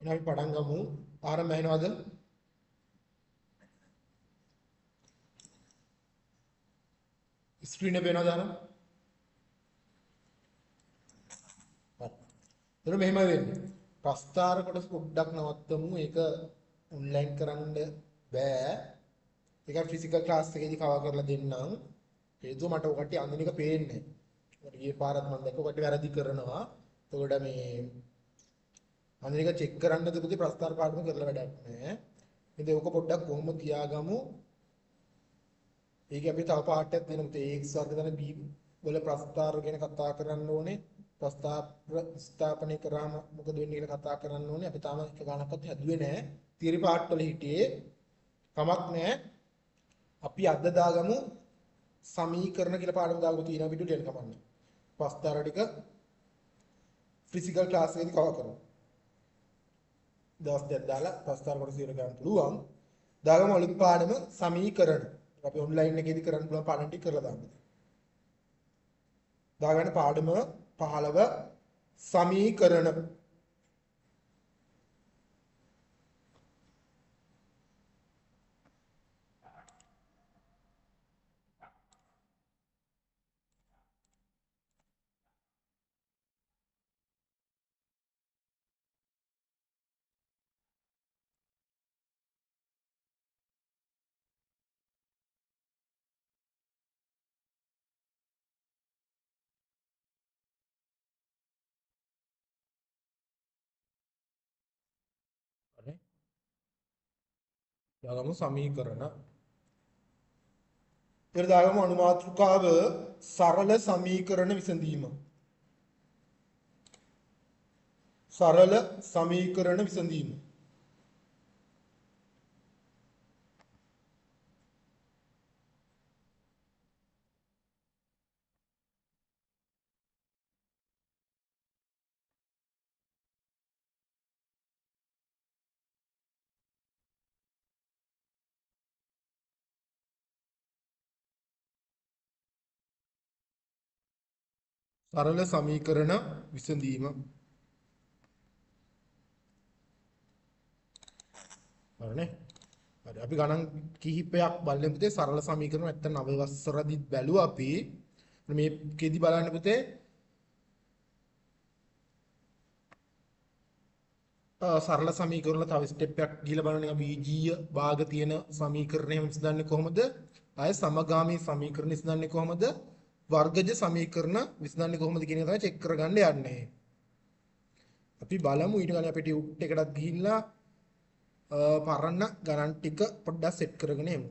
අපි පටන් ගමු. ආරම්භ වෙනවද? ස්ක්‍රීන් එක පේනවද ආරම්භ? හරි. එතකොට මෙහෙම වෙන්නේ. ප්‍රස්තාර කොටස පොඩ්ඩක් නවත්තමු. ඒක ඔන්ලයින් කරන්න බෑ. ඒක ෆිසිකල් ක්ලාස් එකේදී කවර් කරලා දෙන්නම්. හේතුව මට ඔය කට්ටිය අඳින එක පේන්නේ නැහැ. මට ගියේ පාරත් මම දැක්ක ඔය කට්ටිය වැරදි කරනවා. එතකොට මේ අඳින එක චෙක් කරන්න තිබුණේ ප්‍රස්තාර පාඩම කරලා වැඩක් නැහැ. ඉතින් ඒක පොඩ්ඩක් කොහොම තියාගමු. ඒක අපි තව පාඩයක් දෙනවා. ඒ x වර්ග ධන b වල ප්‍රස්තාර ගැන කතා කරන්න ඕනේ. ප්‍රස්තාර ස්ථාපනය කරාම මොකද වෙන්නේ කියලා කතා කරන්න ඕනේ. අපි තාම එක ගණනක්වත් හැදුවේ නැහැ. තියරි පාඩ් වල හිටියේ කමක් නැහැ. අපි අද දාගමු සමීකරණ කියලා පාඩම දාගමු තියෙනවා වීඩියෝ ටික කමන්නේ. ප්‍රස්තාර ටික ෆිසිකල් ක්ලාස් එකේදී කවර් කරමු. දවස් දෙකක් දාලා ප්‍රස්තාර කොටස ඉවර කරන්න පුළුවන්. දාගමු අලුත් පාඩම සමීකරණ. අපි ඔන්ලයින් එකේදී කරන්න පුළුවන් පාඩම් ටික කරලා දාමු. දාගන්න පාඩම 15 සමීකරණ. හරි. දාගමු සමීකරණ. ඊට දාගමු අනුමාතෘකාව සරල සමීකරණ විසඳීම. සරල සමීකරණ විසඳීම. සරල සමීකරණ විසඳීම. හරිනේ. හරි අපි ගණන් කිහිපයක් බලමු පුතේ සරල සමීකරණ නැත්තම් නව වසරදිත් බැලුවා අපි. මේකෙදි බලන්න පුතේ සරල සමීකරණ තව ස්ටෙප් එකක් ගිහලා බලන්න එක බීජීය භාග තියෙන සමීකරණය විසඳන්නේ කොහොමද? ආය සමගාමී සමීකරණ විසඳන්නේ කොහොමද? වර්ගජ සමීකරණ විසඳන්නේ කොහොමද කියන එක තමයි චෙක් කරගන්න යන්නේ. අපි බලමු ඊට කලින් අපි ටියුට් එකටත් ගිහිල්ලා පරණ ගණන් ටික පොඩ්ඩක් සෙට් කරගෙන එමු.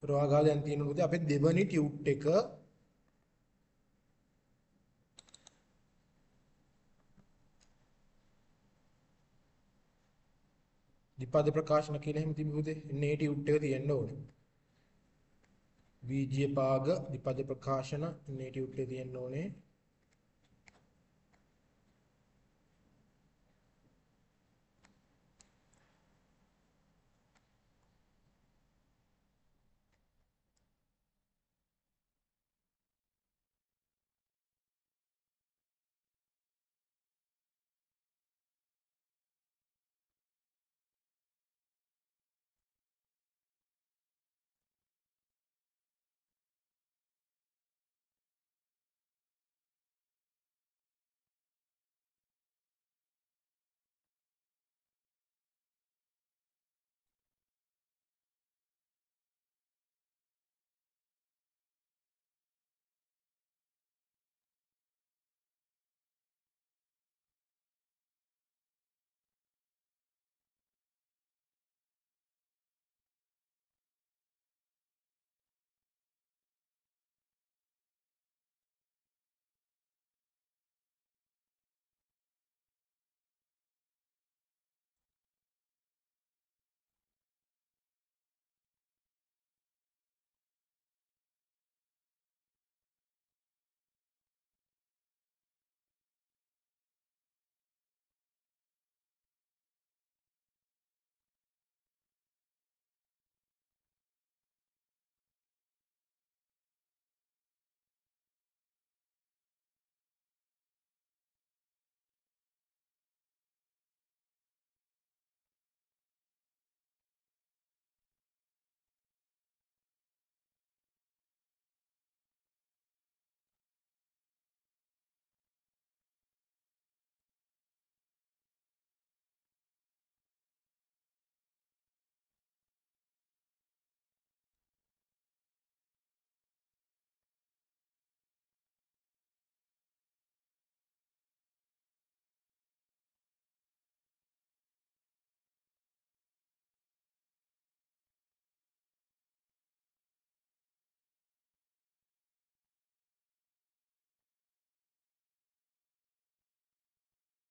ප්‍රවාහගාල දැන් තියෙනකොට අපේ දෙවනි ටියුට් එක විපද ප්‍රකාශන කියලා එහෙම තිබුණේ එන්නේ ටියුට් එක තියෙන්න ඕනේ. බීජීය භාග විපද ප්‍රකාශන එන්නේ ටියුට් එකේ තියෙන්න ඕනේ.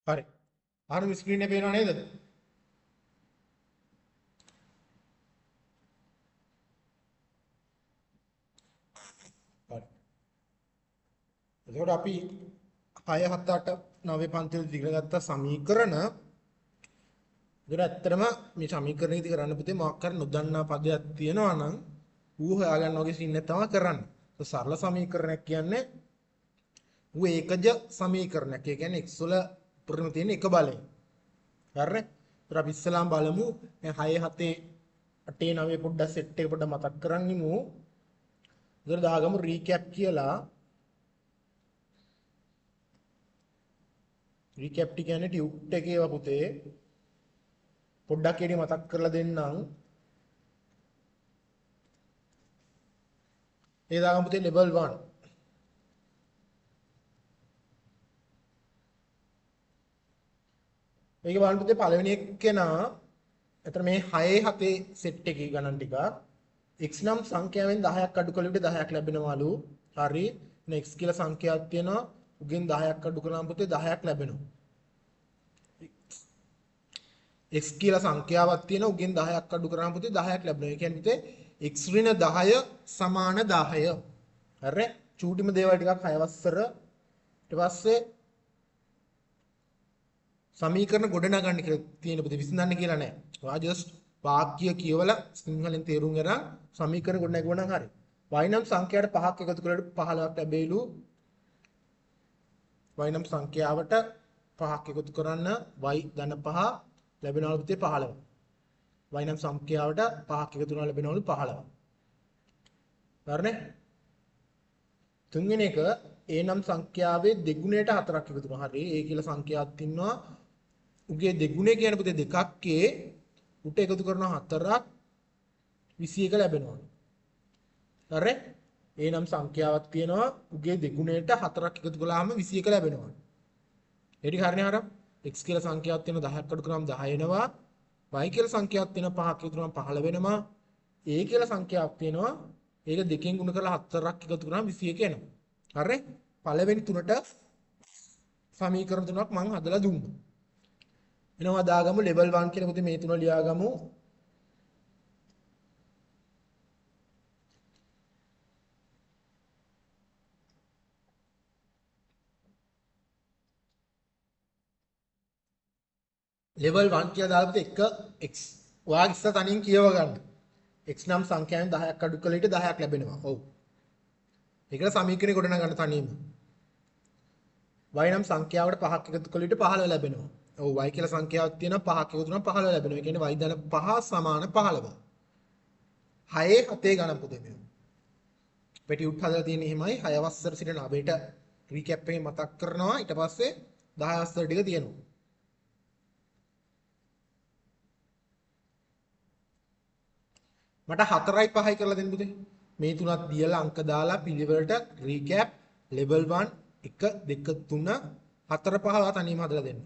හරි. ආරම ස්ක්‍රීන් එකේ පේනව නේද? හරි. එතකොට අපි 6 7 8 9 පන්තිවලදී ඉගෙන ගත්ත සමීකරණ ඒකට ඇත්තටම මේ සමීකරණ ඉදි කරන්න පුතේ මොකක් හරි නොදන්නා පදයක් තියෙනවා නම් ඌ හොයාගන්න වගේ සින්න තමයි කරන්නේ. ඒ සරල සමීකරණයක් කියන්නේ ඌ ඒකජ සමීකරණයක්. ඒ කියන්නේ x වල උඩරම තියෙන එක බලය. හරිනේ? ඒත් අපි ඉස්සලාම් බලමු මේ 6 7 8 9 පොඩ්ඩක් සෙට් එක පොඩ්ඩක් මතක් කරගනිමු. ඒතර දාගමු රීකැප් කියලා. රීකැප් කියන්නේ ටියුට් එකේ ඒවා පුතේ පොඩ්ඩක් එඩි මතක් කරලා දෙන්නම්. ඒ දාගමු පුතේ ලෙවල් 1. මේක බලන්න පුතේ පළවෙනි එක්කෙනා එතන මේ 6 7 සෙට් එකේ ගණන් ටික x නම් සංඛ්‍යාවෙන් 10ක් අඩු කළ විට 10ක් ලැබෙනවලු. හරි. x කියලා සංඛ්‍යාවක් තියෙනවා. උගෙන් 10ක් අඩු කරාම පුතේ 10ක් ලැබෙනවා. x කියලා සංඛ්‍යාවක් තියෙනවා. උගෙන් 10ක් අඩු කරාම පුතේ 10ක් ලැබෙනවා. ඒ කියන්නේ පුතේ x ඍණ 10 සමාන 10. හරි. චූටිම දේවල් ටිකක් 6 වස්සර ඊට පස්සේ සමීකරණ ගොඩනගන්න කියලා තියෙන පුතේ විසඳන්න කියලා නෑ. ඔයා ජස්ට් වාක්‍ය කියවලා සිංහලෙන් තේරුම් ගන්න සමීකරණ ගොඩනගුවා නම් හරි. y නම් සංඛ්‍යාවට 5ක් එකතු කළාට 15ක් ලැබෙයිලු. y නම් සංඛ්‍යාවට 5ක් එකතු කරන්න y ධන 5 ලැබෙනවලු පුතේ 15. y නම් සංඛ්‍යාවට 5ක් එකතු කරනවා ලැබෙනවලු 15. හරිනේ? තුන්වෙනි එක a නම් සංඛ්‍යාවේ දෙගුණයට 4ක් එකතු කරනවා. හරි. a කියලා සංඛ්‍යාවක් ඉන්නවා. උගේ දෙගුණය කියන පුතේ දෙකක් උට එකතු කරනවා 4ක් 21 ලැබෙනවා. හරි? a නම් සංඛ්‍යාවක් තියෙනවා. උගේ දෙගුණයට 4ක් එකතු කළාම 21 ලැබෙනවා. ඒ ටික හරිනේ අර x කියලා සංඛ්‍යාවක් තියෙනවා 10ක් අඩු කරාම 10 එනවා. y කියලා සංඛ්‍යාවක් තියෙනවා 5ක් එකතු කරාම 15 වෙනවා. a කියලා සංඛ්‍යාවක් තියෙනවා ඒක දෙකෙන් ගුණ කරලා 4ක් එකතු කරාම 21 එනවා. හරි? පළවෙනි තුනට සමීකරණ තුනක් මම හදලා දුන්නා. එනවා දාගමු ලෙවල් 1 කියලා පුතේ මේ තුන ලියාගමු. ලෙවල් 1 කියලා දාලා පුතේ 1 x. ඔයාගේ ඉස්ස තනියෙන් කියව ගන්න. x නම් සංඛ්‍යාවෙන් 10ක් අඩු කළ විට 10ක් ලැබෙනවා. ඔව්. ඒකට සමීකරණය ගොඩනගන්න තනියම. y නම් සංඛ්‍යාවට 5ක් එකතු කළ විට 15 ලැබෙනවා. ඔව් y කියලා සංඛ්‍යාවක් තියෙනවා 5ක් එකතු කරනවා 15 ලැබෙනවා. ඒ කියන්නේ y ධන 5 සමාන 15. 6 7 ගණන් පුතේ මේ. පැටි උත් හදලා තියෙන්නේ එහෙමයි 6 වස්සර සිට 9ට රීකැප් එකේ මතක් කරනවා. ඊට පස්සේ 10 වස්සර ටික තියෙනවා. මට 4යි 5යි කරලා දෙන්න පුතේ. මේ තුනක් දියලා අංක දාලා පිළිවෙලට රීකැප් ලෙවල් 1 1 2 3 4 5 තනියම හදලා දෙන්න.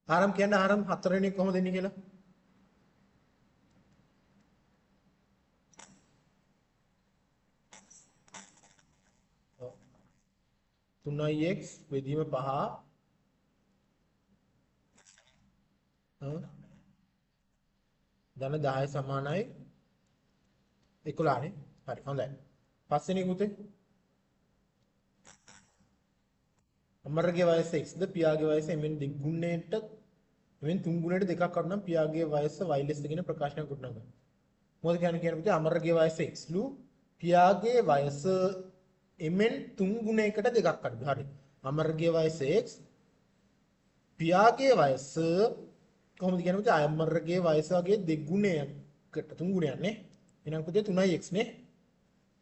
ආරම් කියන්න ආරම් 4 වෙනි එක කොහොමද දෙන්නේ කියලා. ඔව්. 3x බෙදීම 5 ධන 10 සමානයි 11 නේ. හරි හොඳයි. පස්වෙනි පුතේ අමරගේ වයස x ද පියාගේ වයස mn දෙගුණයට mn තුන් ගුණයට දෙකක් අඩු නම් පියාගේ වයස y ලෙස කියන ප්‍රකාශනයක් ගොඩනගන්න. මොකද කියන්නේ පුතේ අමරගේ වයස x ලු පියාගේ වයස mn තුන් ගුණයකට දෙකක් අඩු. හරි. අමරගේ වයස x පියාගේ වයස කොහොමද කියන්නේ පුතේ අමරගේ වයස වගේ දෙගුණයකට තුන් ගුණයක් නේ. එහෙනම් පුතේ 3x නේ.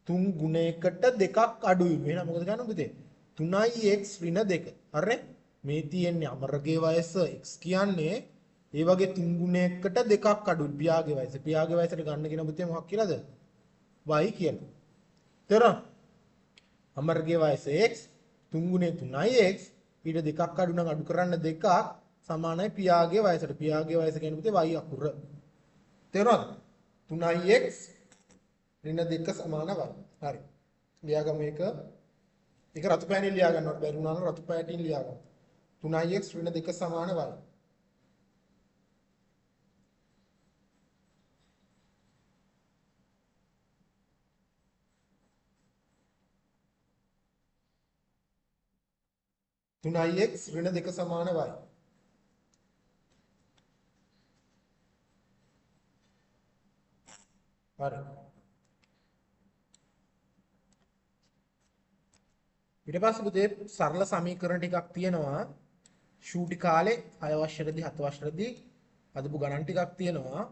තුන් ගුණයකට දෙකක් අඩුයි. එහෙනම් මොකද කරන්නේ පුතේ? 3x ඍණ 2. හරිනේ? මේ තියෙන්නේ අමරගේ වයස x කියන්නේ ඒ වගේ තුන් ගුණයකට දෙකක් අඩුයි පියාගේ වයස. පියාගේ වයසට ගන්න කියන පුතේ මොකක් කියලාද? y කියලා. තේරුණා? අමරගේ වයස x තුන් ගුණේ 3x ඊට දෙකක් අඩු නම් අඩු කරන්න දෙකක් සමානයි පියාගේ වයසට. පියාගේ වයස කියන්නේ පුතේ y අකුර. තේරුණාද? 3x ඍණ 2 සමාන y. හරි. ලියාගමු මේක. ඒක රතු පෑනින් ලියා ගන්නවට බැරි වුණා නම් රතු පෑටින් ලියා ගන්න. 3x ඍණ 2 සමාන y. තුනයි x ඍණ 2 සමාන y. හරි. ඊට පස්සේ පුතේ සරල සමීකරණ ටිකක් තියෙනවා. ෂූටි කාලේ 6 වසරේදී 7 වසරේදී අදපු ගණන් ටිකක් තියෙනවා.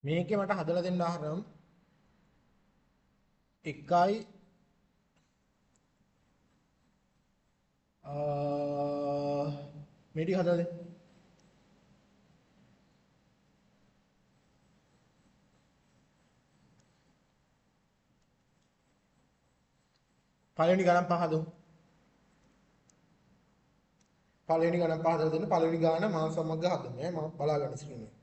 මේකේ මට හදලා දෙන්න ආරම් 1යි මේ ටික හදලා දෙන්න. පළවෙනි ගණන් පහ හදමු. පළවෙනි ගණන් පහ හදලා දෙන්න. පළවෙනි ගාන මා සමග හදමු. මම බලා ගන්න ස්ක්‍රීන් එක.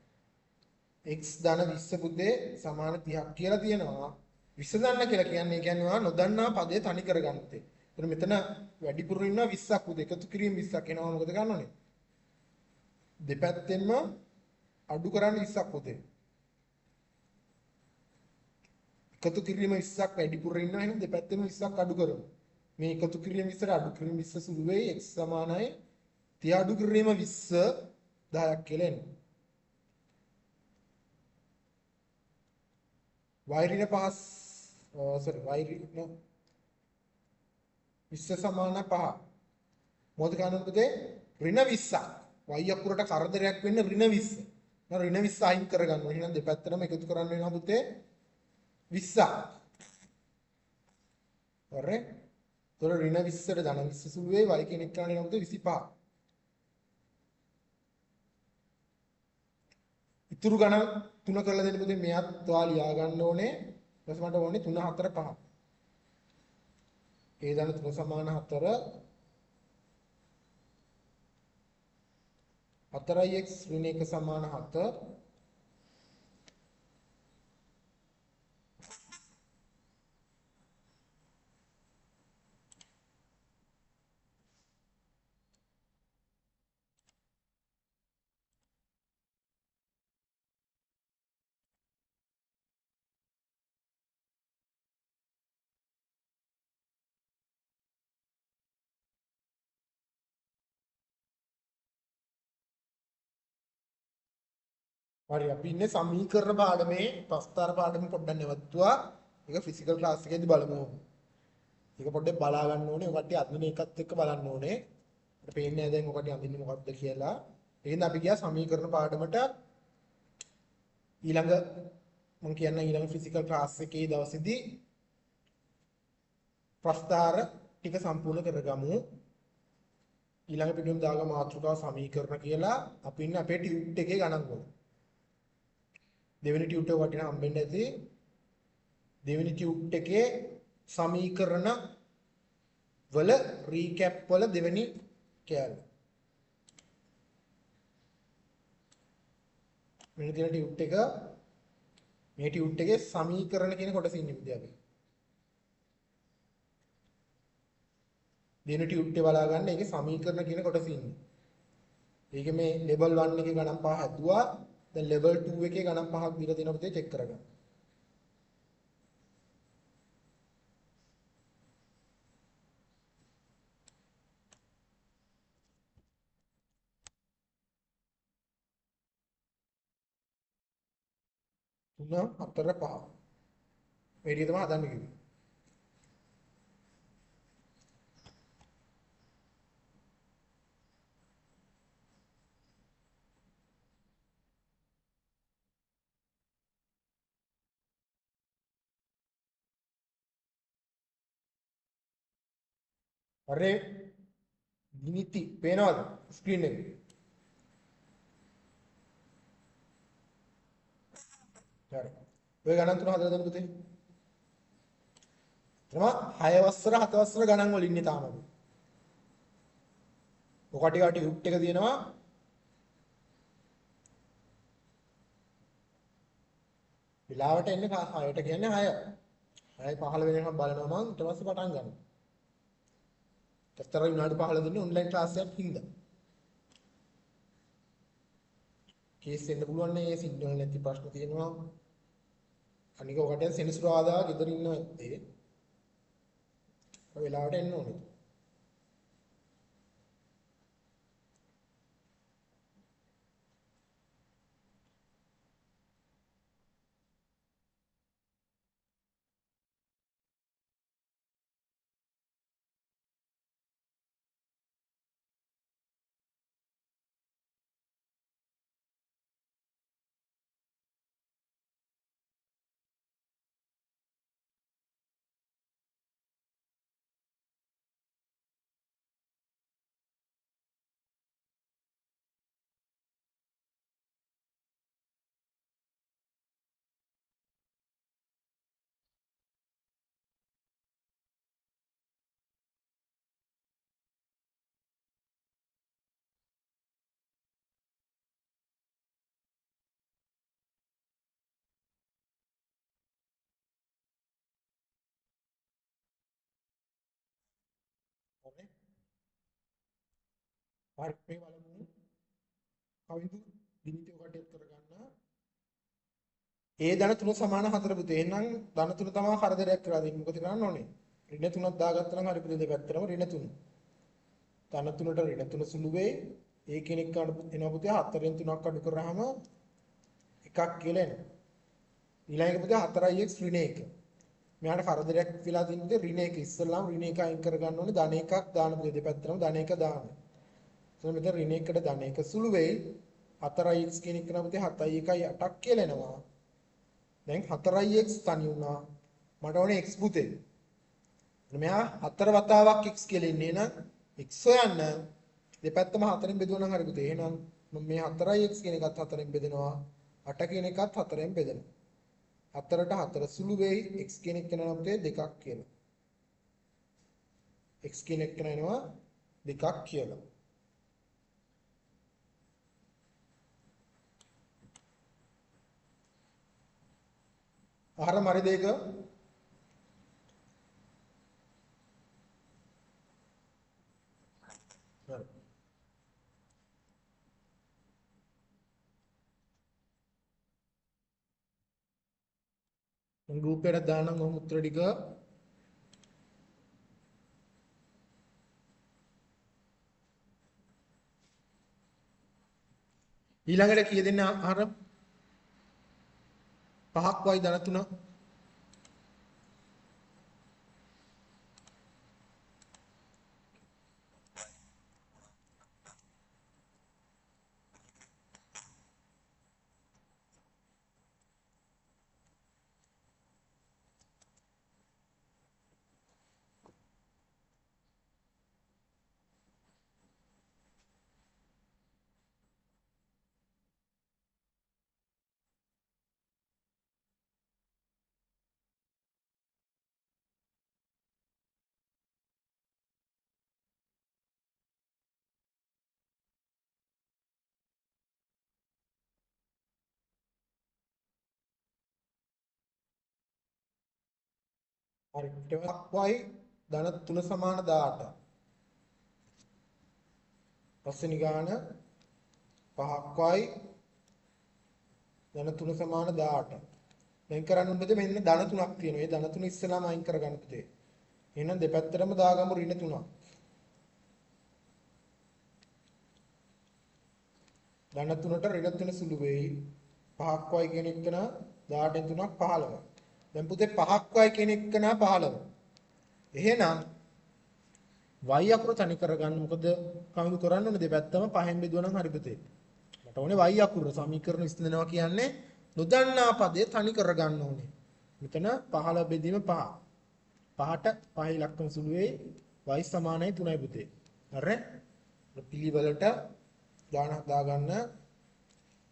x ධන 20 පුතේ සමාන 30ක් කියලා තියෙනවා. 20 දන්න කියලා කියන්නේ නොදන්නා පදේ තනි කරගන්න තේ. එතන මෙතන වැඩිපුර ඉන්නවා 20ක් පුතේ. එකතු කිරීම 20ක් එනවා මොකද ගන්න ඕනේ? දෙපැත්තෙන්ම අඩු කරන්න 20ක් පුතේ. එකතු කිරීම 20ක් වැඩිපුර ඉන්නවා එහෙනම් දෙපැත්තෙන්ම 20ක් අඩු කරමු. මේ එකතු කිරීම 20ට අඩු කිරීම 20 සුළු වෙයි x සමානයි 30 අඩු කිරීම 20 10ක් කියලා එනවා. y ඍණ 20 සමාන 5. මොකද ගන්න පුතේ? ඍණ 20ක්. y අකුරට කරදරයක් වෙන්න ඍණ 20. නේද? ඍණ 20 අයින් කරගන්න ඕනේ. එහෙනම් දෙපැත්තටම එකතු කරන්න වෙනවා පුතේ 20ක්. හරි? ඒතර ඍණ 20ට ධන 20 සුළු වෙයි y කෙනෙක් ගන්න නම් පුතේ 25. ඉතුරු ගණන් 3 කරලා දෙන්න පුතේ මෙයත් ඔයා ලියා ගන්න ඕනේ. ඊට පස්සේ මට ඕනේ 3 4 5. ඒ ධන 3 සමාන 4 4x ඍණ 1 සමාන 7 හරි අපි ඉන්නේ සමීකරණ පාඩමේ ප්‍රස්තාර පාඩම පොඩ්ඩක් නැවතුවා. ඒක ෆිසිකල් ක්ලාස් එකේදී බලමු. ඒක පොඩ්ඩක් බලා ගන්න ඕනේ. ඔකට අඳින එකත් එක්ක බලන්න ඕනේ. අපිට පේන්නේ නැහැ දැන් ඔකට අඳින්නේ මොකක්ද කියලා. එහෙනම් අපි ගියා සමීකරණ පාඩමට ඊළඟ මම කියන්න ඊළඟ ෆිසිකල් ක්ලාස් එකේ දවසේදී ප්‍රස්ථාර ටික සම්පූර්ණ කරගමු. ඊළඟ පිටුම් දාගම මාතෘකාව සමීකරණ කියලා අපි ඉන්නේ අපේ ටියුට් එකේ ගණන් වල. දෙවෙනි ටියුට් එක වටින හම්බෙන්න ඇති. දෙවෙනි ටියුට් එකේ සමීකරණ වල රීකැප් වල දෙවෙනි කෑල්ල. මෙන්න තියෙන ටියුට් එක මේ ටියුට් එකේ සමීකරණ කියන කොටස ඉන්නේ විදිය අපි. දෙන ටියුට් එක බලා ගන්න ඒකේ සමීකරණ කියන කොටස ඉන්නේ. ඒකේ මේ ලෙවල් 1 එකේ ගණන් පහ හැදුවා. දැන් ලෙවල් 2 එකේ ගණන් පහක් දීලා තියෙනවා පුතේ චෙක් කරගන්න. තුන හතර පහ. මේ ටික තමයි හදන්න කිව්වේ. හරි නිමිති පේනවද ස්ක්‍රීන් එකේ? හරි. ඔය ගණන් තුන හදලා දෙන්න පුතේ. තමයි 6 වසර 7 වසර ගණන් වල ඉන්නේ තාම අපි. ඔකට ටියුට් එක තියෙනවා. වෙලාවට එන්නේ 6ට කියන්නේ 6. 6:15 වෙනකම් බලනවා මම ඊට පස්සේ පටන් ගන්නවා. තත්තර විනාඩි 15 දෙන්නේ ඔන්ලයින් ක්ලාස් එකක් හින්දා. කේස් එන්න පුළුවන් නේ ඒ සිග්නල් නැති ප්‍රශ්න තියෙනවා. අනික ඔකට සෙනසුරාදා ගෙදර ඉන්න ඇත්තේ. ඔය වෙලාවට එන්න ඕනේ. හරි. හරි මේ බලමු. කවිදු දිනිත ඔකට කරගන්න. ඒ ධන තුන සමාන 4 පුතේ. එහෙනම් ධන තුන තමයි කරදරයක් කරලා දෙන්නේ. මොකද කරන්න ඕනේ? ඍණ 3ක් දාගත්තා නම් හරි පුතේ දෙපැත්තටම ඍණ 3. ධන 3ට ඍණ 3 සුළු වෙයි. ඒ කෙනෙක් අඩු එනවා පුතේ 4න් 3ක් අඩු කරාම එකක් කියලා එනවා. ඊළඟ පුතේ 4x ඍණ 1. මෙයාට කරදරයක් වෙලා තියෙන පුතේ ඍණ 1 ඉස්සෙල්ලාම ඍණ 1 අයින් කරගන්න ඕනේ. ධන 1ක් දාන පුතේ දෙපැත්තටම ධන 1 දාන්න. එතන මෙතන ඍණ 1කට ධන 1 සුළු වෙයි. 4x කියන එක නම් පුතේ 7යි 1යි 8ක් කියලා එනවා. දැන් 4x තනි වුණා. මට ඕනේ x පුතේ. මෙයා 4 වතාවක් x කියලා ඉන්නේ නම් x හොයන්න දෙපැත්තම 4ෙන් බෙදුවා නම් හරි පුතේ. එහෙනම් මම මේ 4x කියන එකත් 4ෙන් බෙදෙනවා. 8 කියන එකත් 4ෙන් බෙදෙනවා. 4ට 4 සුළු වෙයි. x කියන එක කියනවා පුතේ 2ක් කියලා. x කියන එක කියනවා 2ක් කියලා. ආහාර මරි දෙක හරි. මම ගෲප් එකට දාන්නම් ඔහොම උත්තර ටික. ඊළඟට කීය දෙන්න ආහාර 5ක් වයි ධන 3. හරි. ඊට y ධන 3 සමාන 18. පස්වෙනි ගාන 5ක් y ධන 3 සමාන 18. දැන් කරන්න උඹද මෙන්න ධන 3ක් තියෙනවා. ඒ ධන 3 ඉස්සෙල්ලාම අයින් කරගන්න පුතේ. එහෙනම් දෙපැත්තටම දාගමු ඍණ 3ක්. ධන 3ට ඍණ 3 සුළු වෙයි. 5ක් y කියන එක නා 18න් 3ක් 15. දැන් පුතේ 5ක් y කියන එක නා 15. එහෙනම් y අකුර තනි කරගන්න මොකද කවුරු කරන්න ඕනේ දෙපැත්තම 5න් බෙදුවා නම් හරි පුතේ. මට ඕනේ y අකුර සමීකරණ විසඳනවා කියන්නේ නොදන්නා පදේ තනි කරගන්න ඕනේ. මෙතන 15 බෙදීම 5. 5ට 5 ඉලක්කම සුළු වෙයි y සමානයි 3යි පුතේ. හරි? පිළිවෙලට ගානක් දාගන්න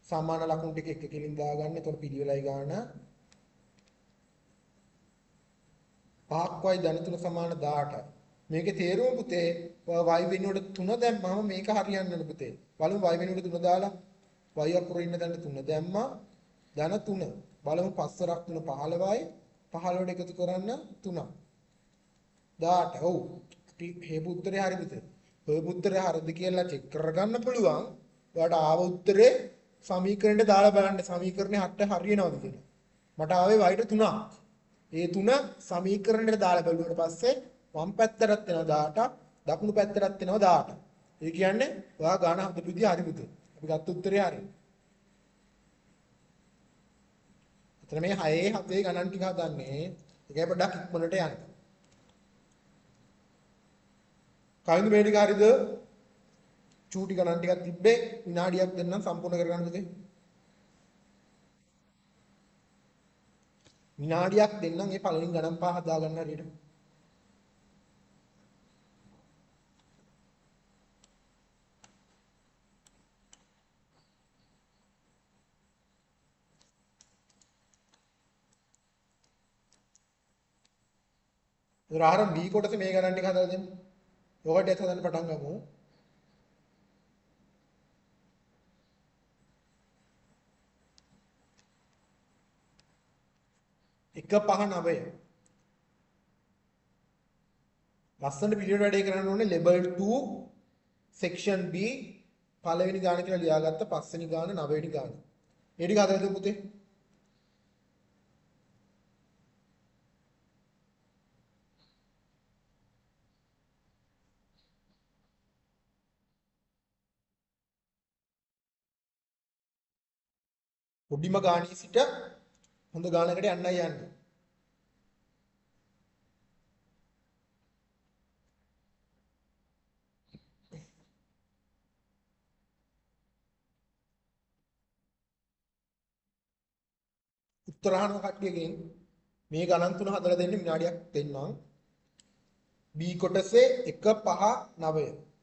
සමාන ලකුණු ටික එක කෙලින් දාගන්න. එතකොට පිළිවෙලයි ගාන 5ක් y ධන 3 සමාන 18යි. මේකේ තේරුම පුතේ y වෙනුවට 3 දැම්මම මේක හරියන්න ඕන පුතේ. බලමු y වෙනුවට 3 දාලා y අකුර ඉන්න තැන 3 දැම්මා ධන 3. බලමු 5 වරක් 3 15යි 15ට එකතු කරන්න 3ක් 18. ඔව්. හේතු උත්තරේ හරි පුතේ. ඔය උත්තරේ හරිද කියලා චෙක් කරගන්න පුළුවන්. ඔයාලට ආව උත්තරේ සමීකරණයට දාලා බලන්න සමීකරණේ හට හරියනවද කියලා. මට ආවේ y ට 3ක්. ඒ 3 සමීකරණයට දාලා බලුවට පස්සේ වම් පැත්තටත් එනවා 18ක් දකුණු පැත්තටත් එනවා 18ක්. ඒ කියන්නේ ඔයා ගාන හදපු විදිය හරි පුතේ. අපි ගත්ත උත්තරේ හරි. එතන මේ 6 7 ගණන් ටික හදන්නේ ඒකයි පොඩ්ඩක් ඉක්මනට යන්න. කවින්ද මේ ටික හරිද? චූටි ගණන් ටිකක් තිබ්බේ විනාඩියක් දෙන්නම් සම්පූර්ණ කරගන්න පුතේ. විනාඩියක් දෙන්නම් මේ පළවෙනි ගණන් පහ හදාගන්න හරියට. ආරම් B කොටසේ මේ ගණන් ටික හදලා දෙන්න. ඔකට ඒත් හදන්න පටන් ගමු. එක පහ 9. ලස්සනට පිළිවෙල වැඩේ කරන්න ඕනේ level 2 section B පළවෙනි ගාන කියලා ලියාගත්ත පස්වෙනි ගාන 9 වෙනි ගාන. ඒ ටික හදලා දෙමු පුතේ. උඩිම ගාණී සිට හොඳ ගානකට යන්නයි යන්නේ. උත්තර අහන කට්ටියගෙන් මේ ගණන් තුන හදලා දෙන්න විනාඩියක් දෙන්නම්. B කොටසේ 1 5 9.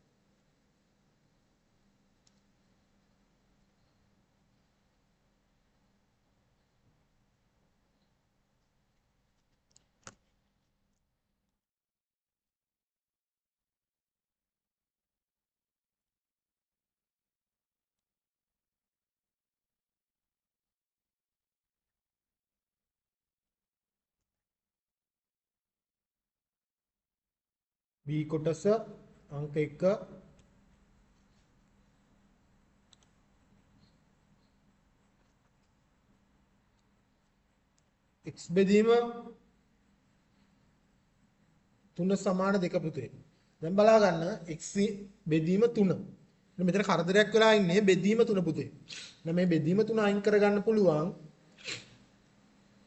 B කොටස අංක 1 x බෙදීම 3 සමාන 2 පුතේ. දැන් බලා ගන්න x බෙදීම 3. මෙතන කරදරයක් වෙලා ඉන්නේ බෙදීම 3 පුතේ. දැන් මේ බෙදීම 3 අයින් කරගන්න පුළුවන්.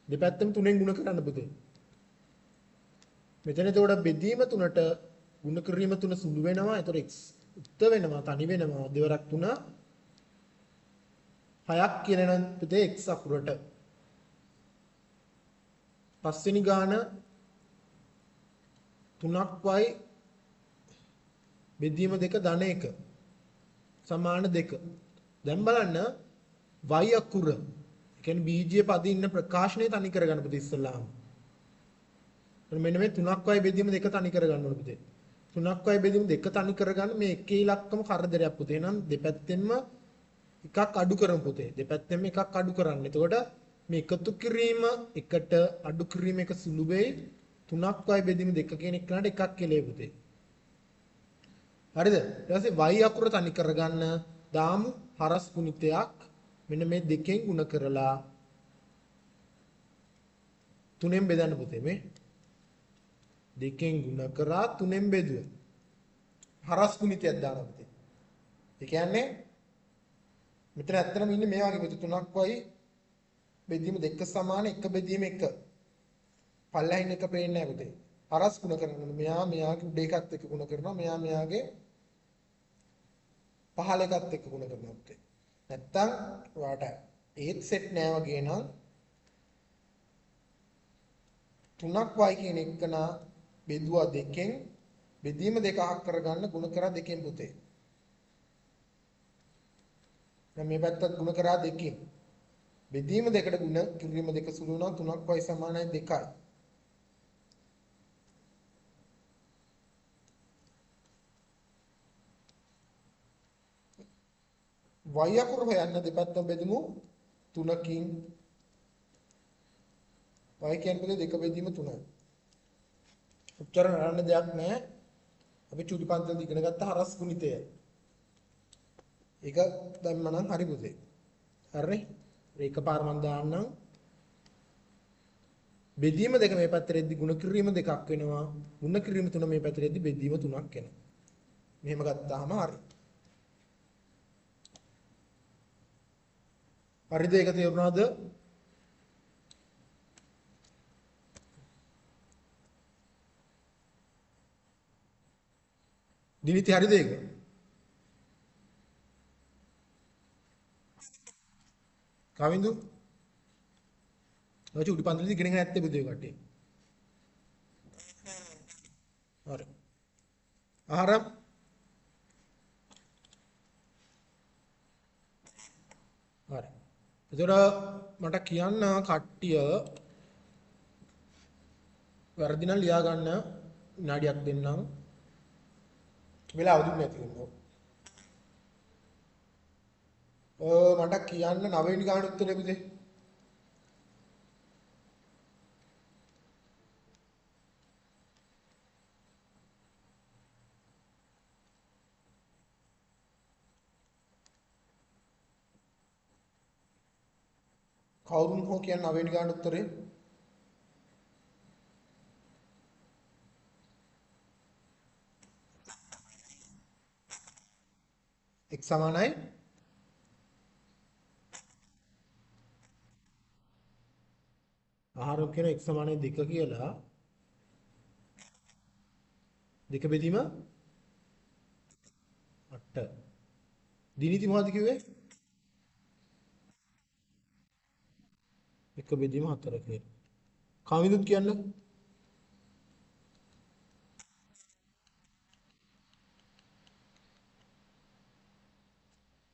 දෙපැත්තම 3ෙන් ගුණ කරන්න පුතේ. මෙතන එතකොට බෙදීම 3ට ගුණ කිරීම 3 සුළු වෙනවා. එතකොට x උත්ත වෙනවා තනි වෙනවා. දෙවරක් 3 6ක් කියන නම් පුතේ x අකුරට. පස්වෙනි ගාන 3ක් y බෙදීම 2 ධන 1 සමාන 2. දැන් බලන්න y අකුර. ඒ කියන්නේ බීජීය පද ඉන්න ප්‍රකාශනය තනි කරගන්න පුතේ ඉස්සල්ලාම. මෙන්න මේ 3ක් y බෙදීම 2 තනි කරගන්න ඕනේ පුතේ. 3ක් y බෙදීම 2 තනි කරගන්න මේ එකේ ඉලක්කම කරදරයක් පුතේ. එහෙනම් දෙපැත්තෙන්ම එකක් අඩු කරමු පුතේ. දෙපැත්තෙන්ම එකක් අඩු කරන්න. එතකොට මේ එකතු කිරීම එකට අඩු කිරීම එක සුළු වෙයි. 3යි බෙදීම 2 කියන එකනට එකක් කෙලේ පුතේ. හරිද? ඊට පස්සේ y අකුර තනි කරගන්න දාමු හරස් ගුණිතයක් මෙන්න මේ දෙකෙන් ಗುಣ කරලා 3ෙන් බෙදන්න පුතේ මේ. දෙකෙන් ಗುಣ කරා 3ෙන් බෙදුවා. හරස් ගුණිතයක් දානවා පුතේ. ඒ කියන්නේ මෙතන ඇත්තටම ඉන්නේ මේ වගේ පුතේ 3යි බෙදීම 2 සමාන 1 බෙදීම 1. පල්ලෙහින් එක පේන්නේ නැහැ පුතේ. හරස් ගුණ කරනවා. මෙයාගේ උඩ එකත් එක්ක ගුණ කරනවා. මෙයාගේ පහළ එකත් එක්ක ගුණ කරනවා පුතේ. නැත්තම් ඔයාට ඒත් සෙට් නෑ වගේ නම් 3y කියන එකන බෙදුවා 2කින් බෙදීම 2ක් කරගන්න ගුණ කරා 2කින් පුතේ. දැන් මේ පැත්තත් ගුණ කරා 2කින් බෙදීම 2කට ගුණ කිරීම 2 සුළු වෙනවා 3y සමානයි 2යි. y අකුර හොයන්න දෙපැත්තම බෙදමු 3කින් y කියන්නේ 2 බෙදීම 3යි. උච්චාර නරන්න දෙයක් නැහැ. අපි චුටි පන්තිවල ඉගෙන ගත්ත හරස් ගුණිතය. ඒක දැම්ම නම් හරි පුතේ. හරිනේ? එකපාර මම දාන්නම්. බෙදීම 2 මේ පැත්තේදී ගුණ කිරීම 2ක් වෙනවා. ගුණ කිරීම 3 මේ පැත්තේදී බෙදීම 3ක් වෙනවා. මෙහෙම ගත්තාම හරි. හරිද? ඒක තේරුණාද? දිනිති හරිද ඒක? කවින්දු? ඔය චුටි පන්තිලදී ඉගෙනගෙන නැත්තේ බුදු ඒ කට්ටිය. හරි. ආහාරම් හරි. එතකොට මට කියන්න කට්ටිය වැරදි නම් ලියා ගන්න විනාඩියක් දෙන්නම්. වෙලාව දුන්නේ නැති වෙනවා. මට කියන්න 9 වෙනි ගාන උත්තරේ පුතේ. කවුරුන් හෝ කියන්න 9 වෙනි ගාන උත්තරේ. x සමානයි ආහාරම් කියන x සමානයි 2 කියලා 2 බෙදීම 8. දිනිති මොකද්ද කිව්වේ? 1 බෙදීම 4 කියලා. කාමිදුත් කියන්න.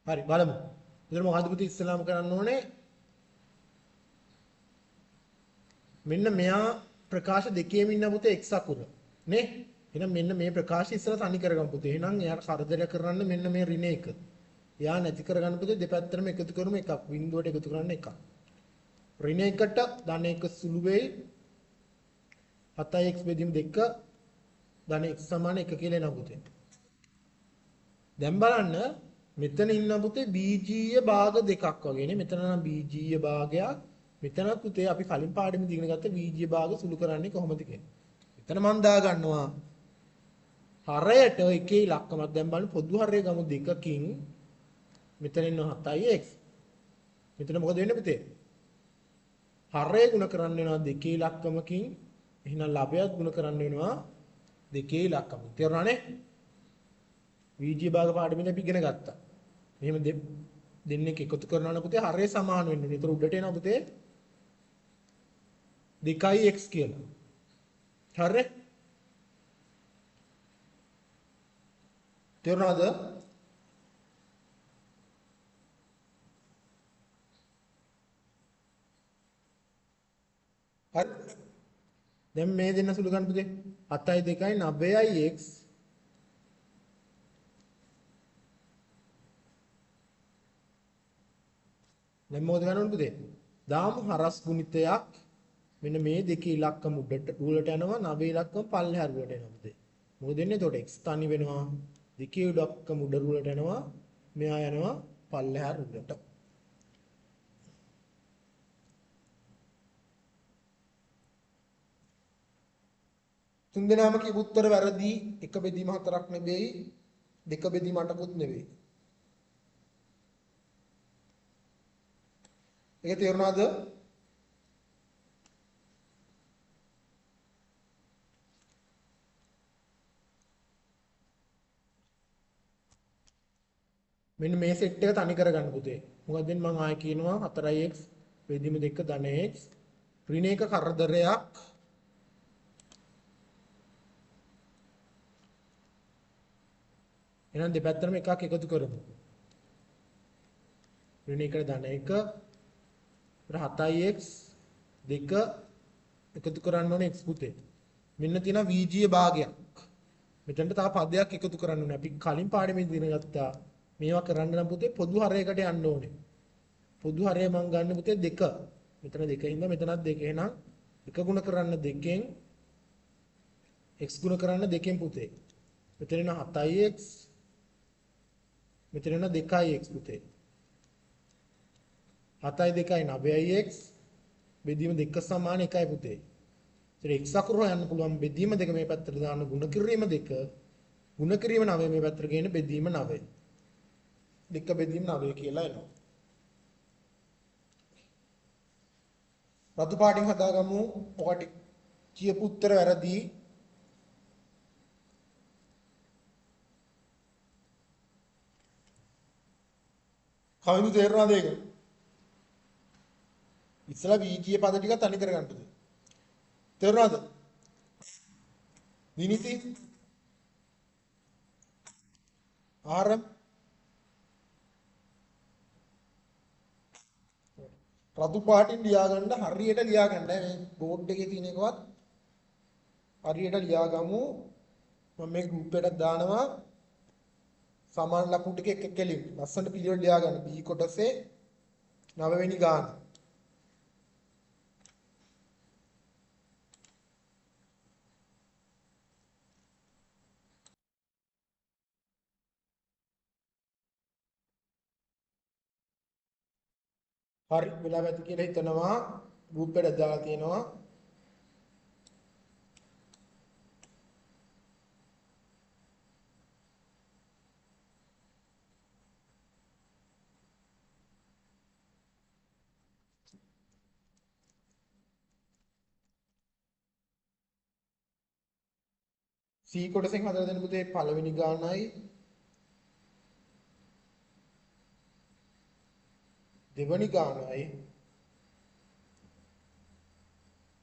හරි බලමු. එතන මොකද්ද පුතේ ඉස්සලාම කරන්න ඕනේ? මෙන්න මෙයා ප්‍රකාශ දෙකේම ඉන්න පුතේ x අකුර නේ. එහෙනම් මෙන්න මේ ප්‍රකාශය ඉස්සලා තනි කරගමු පුතේ. එහෙනම් එයාට කරදර කරන්න මෙන්න මේ ඍණ එක. එයා නැති කරගන්න පුතේ දෙපැත්තටම එකතු කරමු එකක්. බිඳුවට එකතු කරන්න එකක්. ඍණ එකට ධන 1 සුළු වෙයි. 7x බෙදීම 2 ධන x සමාන 1 කියලා එනවා පුතේ. දැන් බලන්න මෙතන ඉන්න පුතේ බීජීය භාග දෙකක් වගේ නේ. මෙතන නම් බීජීය භාගයක්. මෙතන පුතේ අපි කලින් පාඩමේදී ඉගෙන ගත්ත බීජීය භාග සුළු කරන්නේ කොහොමද කියලා. මෙතන මම දා ගන්නවා හරයට එකේ ඉලක්කමක් දැන් බලන්න පොදු හරය ගමු 2කින් මෙතන ඉන්න 7x. මෙතන මොකද වෙන්නේ පුතේ? හරය ගුණ කරන්න වෙනවා දෙකේ ඉලක්කමකින්. එහෙනම් ලබයත් ගුණ කරන්න වෙනවා දෙකේ ඉලක්කම. තේරුණානේ? බීජීය භාග පාඩමේදී අපි ඉගෙන ගත්තා. මෙහෙම දෙන්නෙක් එකතු කරනවා නම් පුතේ හරය සමාන වෙන්නේ. ඒතර උඩට එනවා පුතේ 2x කියලා. හරි? තේරුණාද? හරි. දැන් මේ දෙන්න සුළු ගන්න පුතේ 7යි 2යි 9යි x දැන් මොකද ගන්න ඕනේ පුතේ? දාමු හරස් ගුණිතයක් මෙන්න මේ දෙකේ ඉලක්කම උඩට රුලට යනවා 9 ඉලක්කම පල්ලෙහා රුලට එනවා පුතේ. මොකද වෙන්නේ එතකොට x තනි වෙනවා. දෙකේ ඉලක්කම උඩ රුලට යනවා. මෙහා යනවා පල්ලෙහා රුලට. තුන් දෙනාම කියපු උත්තර වැරදි. එක බෙදීම 4ක් නෙවෙයි. දෙක බෙදීම 8කුත් නෙවෙයි. ඒක තේරුණාද? මෙන්න මේ සෙට් එක තනි කරගන්න පුතේ. මොකද දැන් මම ආයෙ කියනවා 4x බෙදීම 2 ධන x ඍණ එක කරදරයක්. එහෙනම් දෙපැත්තටම එකක් එකතු කරමු. ඍණ එකට ධන 1 7x 2 එකතු කරන්න ඕනේ x පුතේ. මෙන්න තියෙනවා VG භාගයක්. මෙතනට තව පදයක් එකතු කරන්න ඕනේ. අපි කලින් පාඩමේදී ඉගෙන ගත්තා. මේවා කරන්න නම් පුතේ පොදු හරයකට යන්න ඕනේ. පොදු හරය මම ගන්න පුතේ 2. මෙතන 2 ඉඳලා මෙතනත් 2. එහෙනම් 1 ගුණ කරන්න 2කින් x ගුණ කරන්න 2කින් පුතේ. මෙතන එන 7x මෙතන එන 2x පුතේ. 7යි 2යි 9x බෙදීම 2 සමාන 1යි පුතේ. ඒතර x අකුර හොයන්න පුළුවන් බෙදීම 2 මේ පැත්තට දාන්න ගුණ කිරීම 2 ගුණ කිරීම 9 මේ පැත්තට ගේන බෙදීම 9. 2 බෙදීම 9 කියලා එනවා. රතු පාටින් හදාගමු. ඔකට කියපු උත්තර වැරදි. කවුරුද තේරුණාද ඒක? ඉස්සලා වීජීය පද ටික තනි කරගන්න ඕනේ. තේරුණාද? විනිති ආරම් රතු පාටින් ලියාගන්න හරියට ලියාගන්න මේ බෝඩ් එකේ තියෙන එකවත් හරියට ලියාගමු. මම මේ ගෲප් එකට දානවා සමාන ලකුණු ටික එක එක කෙලින් ලස්සනට පිළිවෙල ලියාගන්න. B කොටසේ 9 වෙනි ගාන. හරි වෙලාව ඇති කියලා හිතනවා. ගෲප් එකට දාලා තියෙනවා. C කොටසෙන් හදලා දෙන්න පුතේ පළවෙනි ගානයි දෙවෙනි ගානයි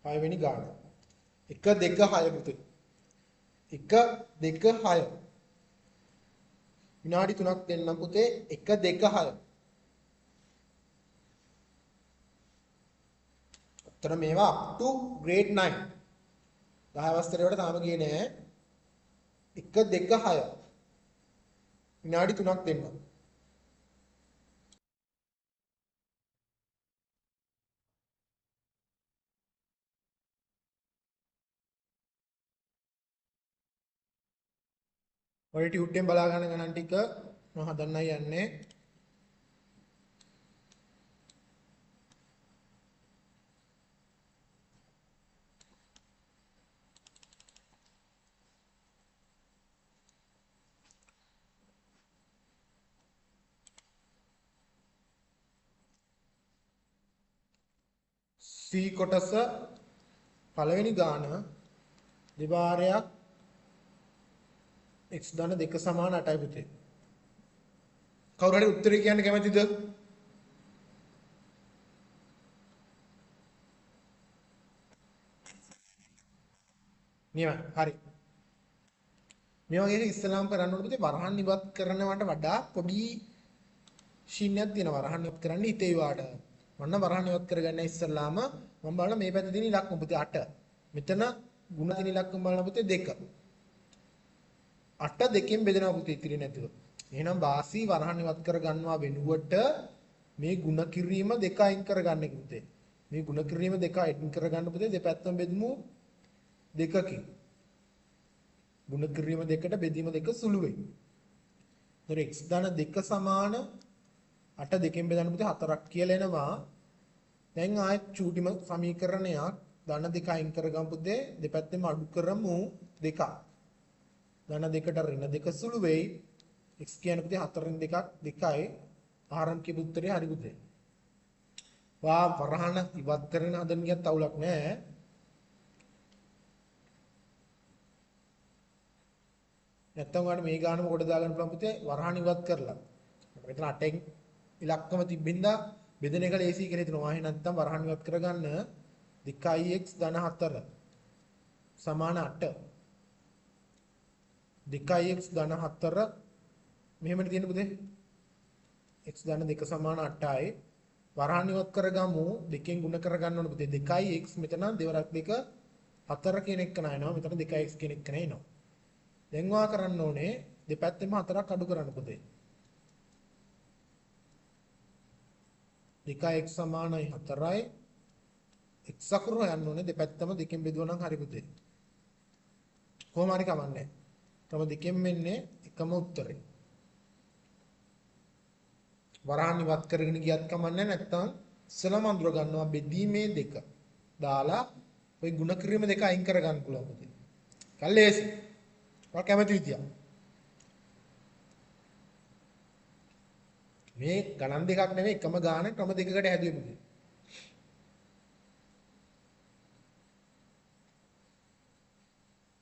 පළවෙනි ගාන 1 2 6 පුතේ 1 2 6 විනාඩි 3ක් දෙන්නම් පුතේ 1 2 6 අතන මේවා up to grade 9 10 අවස්ථරේවට තාම ගියේ නෑ 1 2 6 විනාඩි 3ක් දෙන්නම්. ඔය ටියුට් එකෙන් බලා ගන්න ගණන් ටික මම හදන්නයි යන්නේ. C කොටස පළවෙනි ගාන දෙවාරයක් x ධන 2 සමාන 8යි පුතේ. කවුරු හරි උත්තරේ කියන්න කැමතිද? නියම හරි. මේ වගේ ඉස්ලාම් කරන්න ඕනේ පුතේ වරහන් ඉවත් කරනවට වඩා පොඩි ශීන්‍යයක් තියෙනවා. වරහන් ඉවත් කරන්න හිතේ වාට. මන්න වරහන් ඉවත් කරගන්න ඉස්සලාම මම බලන මේ පැත්තේ තියෙන ඉලක්කම පුතේ 8. මෙතන ಗುಣ තියෙන ඉලක්කම බලන පුතේ 2. 8 2කින් බෙදෙනවා පුතේ ඉතිරි නැතුව. එහෙනම් වාසි වරහන් ඉවත් කර ගන්නවා වෙනුවට මේ ಗುಣ කිරීම 2 අයින් කර ගන්න පුතේ. මේ ಗುಣ කිරීම දෙක අයින් කරගන්න පුතේ දෙපැත්තම බෙදමු දෙකකින්. ಗುಣ කිරීම දෙකට බෙදීම දෙක සුළු වෙයි. ඒතර x ධන 2 සමාන 8 දෙකෙන් බෙදන්න පුතේ 4ක් කියලා එනවා. දැන් ආයෙත් චූටිම සමීකරණයක් ධන දෙක අයින් කරගමු පුතේ දෙපැත්තෙම අඩු කරමු 2ක්. ධන දෙකට ඍණ දෙක සුළු වෙයි. x කියන්නේ පුතේ 4න් 2ක් 2යි. ආරම්භ කියපු උත්තරේ හරි පුතේ. වා වරහන ඉවත් කරන හදන ගියත් අවුලක් නැහැ. නැත්තම් ඔයාලට මේ ගානම කොට දාගන්න පුළුවන් පුතේ වරහන් ඉවත් කරලා. මෙතන 8න් ඉලක්කම තිබ්බින්දා බෙදෙන එක ලේසි කියලා හිතනවා. ආයෙ නැත්තම් වරහන් ඉවත් කරගන්න 2x ධන 4 සමාන 8. 2x ධන 4 මෙහෙමනේ තියෙන්නේ පුතේ. x ධන 2 සමාන 8යි. වරහන් ඉවත් කරගමු දෙකෙන් ගුණ කරගන්න ඕන පුතේ 2x මෙතන දෙවරක් 2 4 කියන එක නයනවා. මෙතන 2x කියන එක නේනවා. දැන් වා කරන්න ඕනේ දෙපැත්තෙම 4ක් අඩු කරන්න පුතේ. 2x සමානයි 4යි. x අකුර හොයන්න ඕනේ දෙපැත්තම දෙකෙන් බෙදුවා නම් හරි පුතේ. කොහොම හරි කමන්නේ. ක්‍රම දෙකෙන් මෙන්නේ එකම උත්තරේ. වරහන් ඉවත් කරගෙන ගියත් කමන්නේ නැත්නම් ඉස්සලම අඳුර ගන්නවා බෙදීමේ දෙක. දාලා ওই ಗುಣ කිරීම දෙක අයින් කර ගන්න පුළුවන් පුතේ. කල්ලේසි. ඔයා කැමති විදිය. මේ ගණන් දෙකක් නෙමෙයි එකම ගාන ක්‍රම දෙකකට හැදුවේ පුතේ.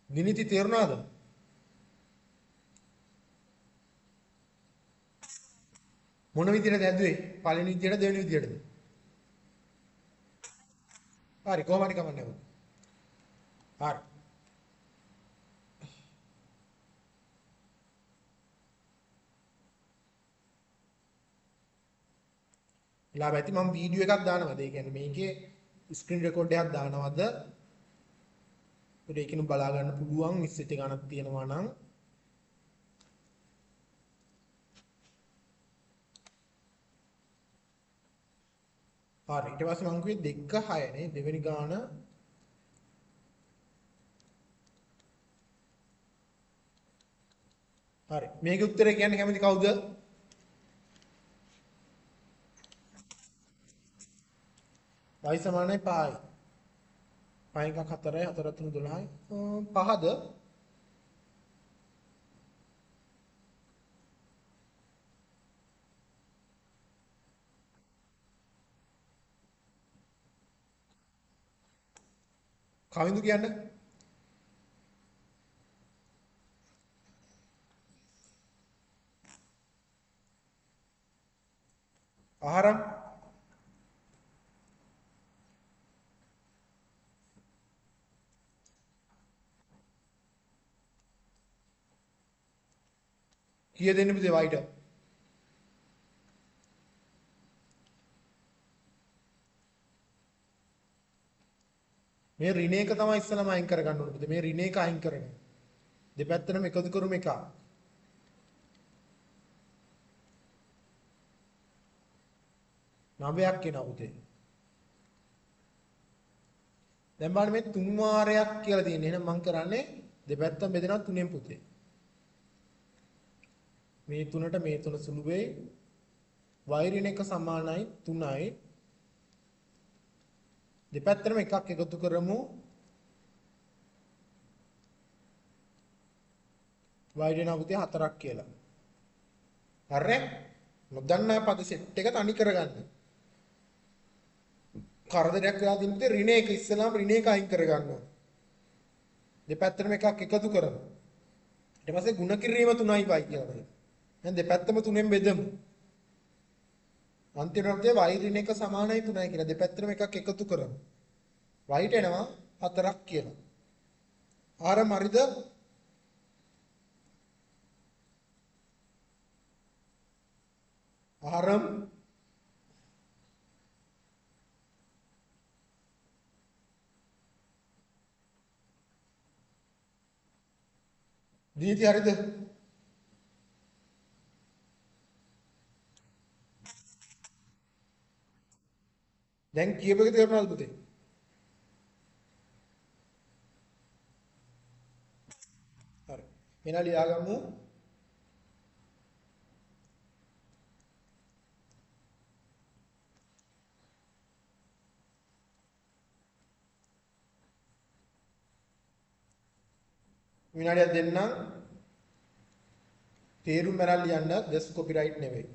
නිනිති තේරුණාද? මොන විදිහටද හැදුවේ? පළවෙනි විදිහට දෙවෙනි විදිහටද? හරි කොහොම හරි කමන්නේ පුතේ. හරි. ලාභ ඇති මම වීඩියෝ එකක් දානවාද? ඒ කියන්නේ මේකේ ස්ක්‍රීන් රෙකෝඩ් එකක් දානවාද? ඒකේ කිනු බලා ගන්න පුළුවන් මිස්සෙට් ගණක් තියෙනවා නම් හරි ඊට පස්සේ මම කිව්වේ 2 6 නේ දෙවෙනි ගාන හරි මේකේ උත්තරේ කියන්නේ කැමති කවුද? y සමානයි 5යි 5 එකක් 4යි 4 3 12යි 5ද කවිඳු කියන්නේ ආහාරම් කීය දෙන්නේ පුතේ වයිට මේ ඍණ එක තමයි ඉස්සලම අයින් කරගන්න ඕනේ පුතේ මේ ඍණ එක අයින් කරගන්න දෙපැත්තටම එකතු කරුම එක 9ක් එනවා පුතේ දැන් බලන්න මේ 3 වාරයක් කියලා තියෙන්නේ එහෙනම් මම කරන්නේ දෙපැත්තම බෙදෙනවා 3ෙන් පුතේ මේ 3ට මේ 3 සුළු වෙයි y ඍණ එක සමානයි 3යි දෙපැත්තටම එකක් එකතු කරමු y ඍණ පුතේ 4ක් කියලා හරිනේ නොදන්නා පද සෙට් එක තනි කරගන්න කරදරයක් වෙලා තියෙන පුතේ ඍණ එක ඉස්සලාම ඍණ එක අයින් කරගන්නවා දෙපැත්තටම එකක් එකතු කරමු ඊට පස්සේ ಗುಣ කිරීම 3යි y කියලා බලන්න දැන් දෙපැත්තම 3ෙන් බෙදමු අන්තිමට y ඍණ එක සමානයි 3යි කියලා දෙපැත්තටම එකක් එකතු කරමු y ට එනවා 4ක් කියලා ආරම හරිද ආරම් දීති හරිද දැන් කියපේක තේරුණාද පුතේ? හරි. එහෙනම් ලියාගමු. විනාඩියක් දෙන්නම්. තේරුම් බැලලා ලියන්න. just copyright නෙවෙයි.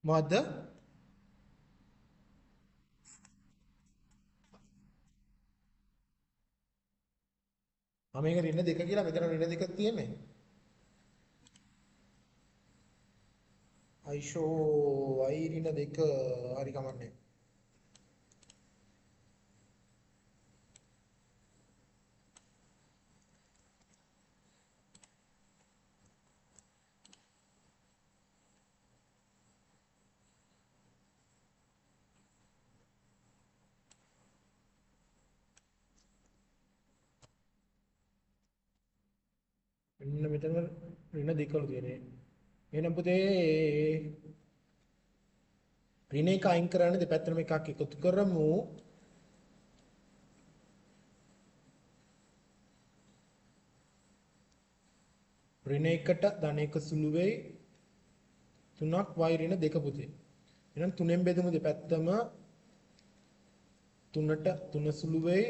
මොකද්ද? මේක ඍණ දෙක කියලා මෙතන ඍණ දෙකක් තියෙන්නේ. අයිෂෝ අයි ඍණ දෙක හරි කමන්නේ. මෙන්න මෙතන ඍණ දෙකලු තියෙන්නේ. එහෙනම් පුතේ ඍණ එක අයින් කරන්න දෙපැත්තටම එකක් එකතු කරමු. ඍණ එකට ධන එක සුළු වෙයි 3ක් y ඍණ දෙක පුතේ. එහෙනම් 3ෙන් බෙදමු දෙපැත්තම 3ට 3 සුළු වෙයි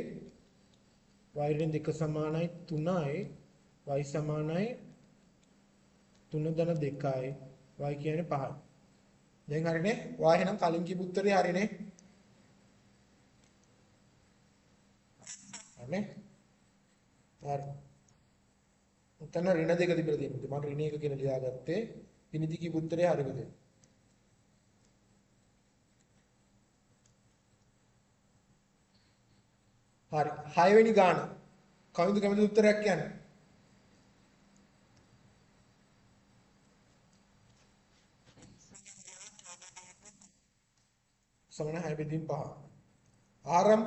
y ඍණ දෙක සමානයි 3යි y සමානයි 3 ධන 2යි y කියන්නේ 5යි. දැන් හරිනේ? y එහෙනම් කලින් කියපු උත්තරේ හරිනේ. හරිනේ? හරි. උතන ඍණ දෙක තිබිලා තියෙනවා. මම ඍණ එක කියලා ලියාගත්තේ. පිනිදි කියපු උත්තරේ හරිද? හරි. 6 වෙනි ගාන. කවුද කැමති උත්තරයක් කියන්නේ? සමන 6 බෙදීම් 5. ආරම්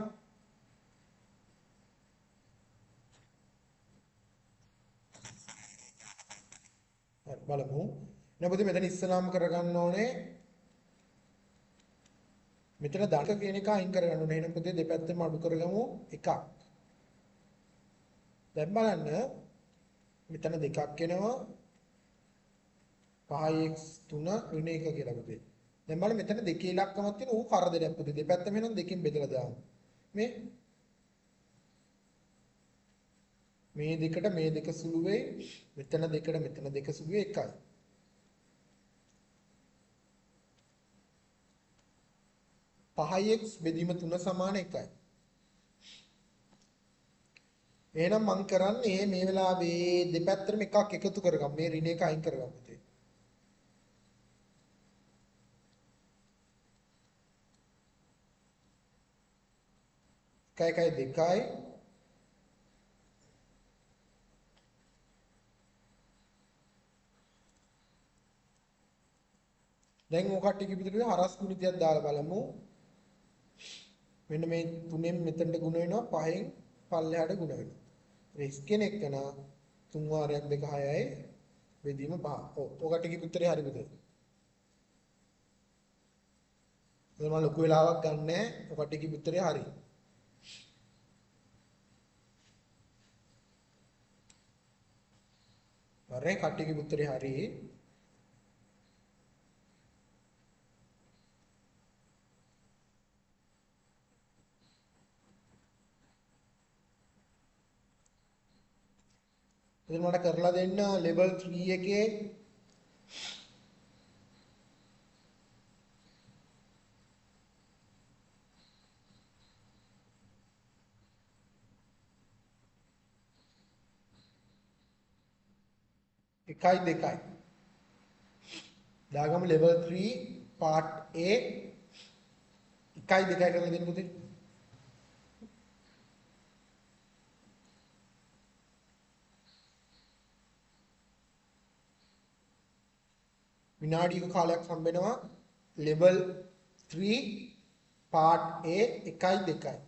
හරි බලමු. නැබුදි මෙතන ඉස්සලාම කරගන්න ඕනේ. මෙතන දඩක කියන එක අයින් කරගන්න ඕනේ. එහෙනම් පුතේ දෙපැත්තම අඩු කරගමු එකක්. දැන් බලන්න මෙතන දෙකක් එනවා 5x 3 ඍණ 1 කියලා පුතේ. දැන් බලන්න මෙතන දෙකේ ඉලක්කමක් තියෙන ඌ කරදරයක් පුතේ. දෙපැත්තම එහෙනම් දෙකෙන් බෙදලා දාමු. මේ දෙකට මේ දෙක සුළු වෙයි. මෙතන දෙකට මෙතන දෙක සුළු වෙයි 1යි. පහයි x බෙදීම 3 සමාන 1යි. එහෙනම් මං කරන්නේ මේ වෙලාවේ දෙපැත්තටම එකක් එකතු කරගන්න. මේ ඍණ එක අයින් කරගන්න පුතේ. එකයි දෙකයි දැන් ඔය කට්ටිය කිව්විතර හරස් ගුණිතයක් දාලා බලමු. මෙන්න මේ 3ෙන් මෙතනට ගුණ වෙනවා 5න් පල්ලෙහාට ගුණ වෙනවා. x කෙනෙක් කන 3 වාරයක් 2 6යි බෙදීම 5. ඔය කට්ටිය කිව්ව උත්තරේ හරිද? මම ලොකු වෙලාවක් ගන්නෑ. ඔය කට්ටිය කිව්ව උත්තරේ හරි. හරි කට්ටියගේ උත්තරේ හරි. ඉතින් මට කරලා දෙන්න level 3 එකේ එකයි දෙකයි. දාගමු level 3 part A එකයි දෙකයි කරලා දෙන්න පුතේ. විනාඩියක කාලයක් හම්බ වෙනවා level 3 part A එකයි දෙකයි.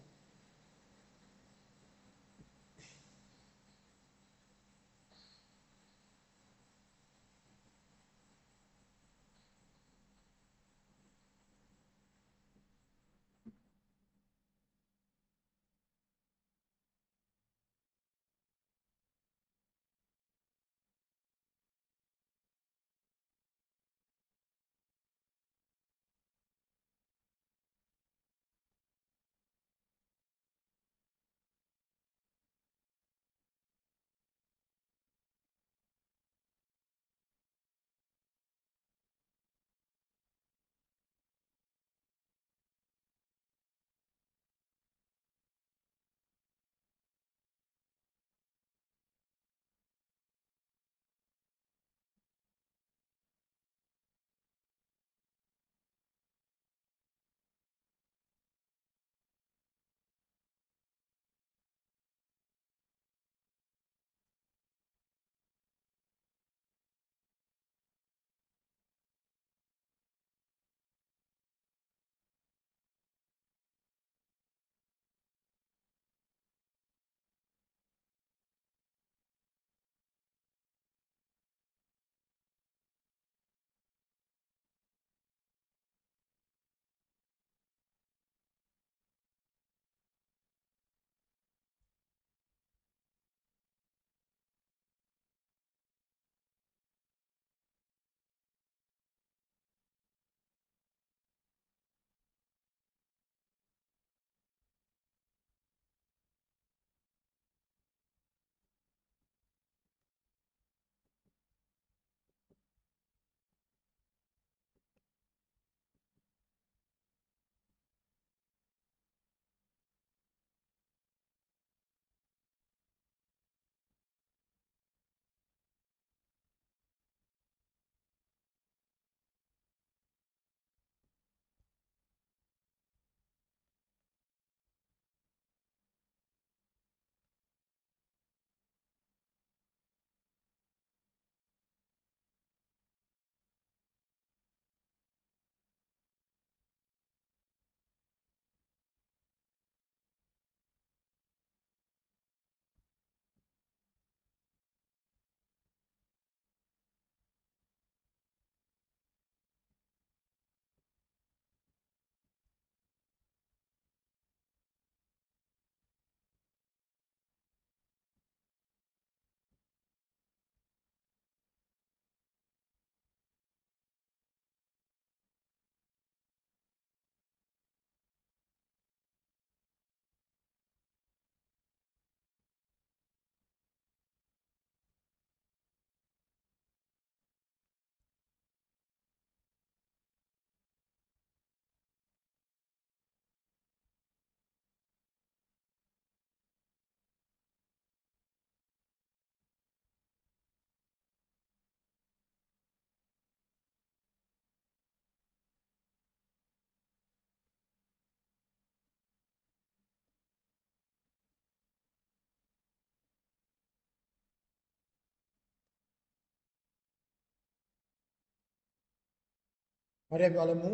හරි අපි බලමු.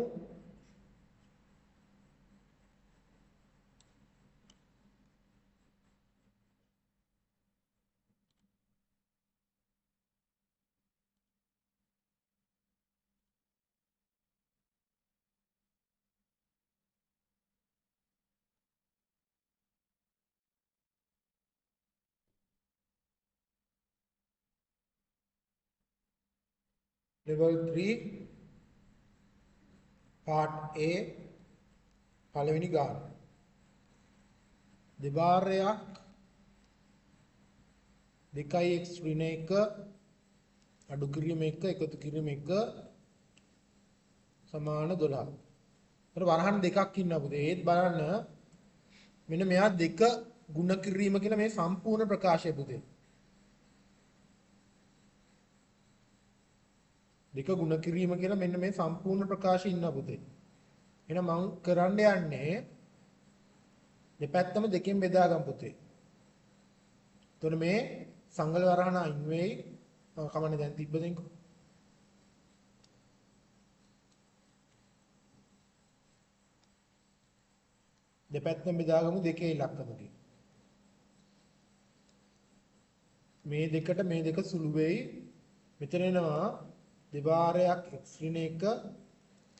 level 3 part A පළවෙනි ගාන දෙබාරයක් 2x ඍණ 1 අඩු කිරීම 1 එකතු කිරීම 1 සමාන 12. ඒතර වරහන් දෙකක් ඉන්නවා පුතේ. ඒත් බලන්න මෙන්න මෙයා දෙක ගුණ කිරීම කියලා මේ සම්පූර්ණ ප්‍රකාශය පුතේ. දෙක ගුණ කිරීම කියලා මෙන්න මේ සම්පූර්ණ ප්‍රකාශය ඉන්නවා පුතේ. එහෙනම් මම කරන්න යන්නේ දෙපැත්තම දෙකෙන් බෙදා ගන්න පුතේ. එතකොට මේ සංගල වරහන අයින් වෙයි. කමන්නේ දැන් තිබ්බ දෙන්කෝ. දෙපැත්තම බෙදාගමු දෙකේ ඉලක්කමකින්. මේ දෙකට මේ දෙක සුළු වෙයි. මෙතන එනවා දෙබාරයක් x ඍණ 1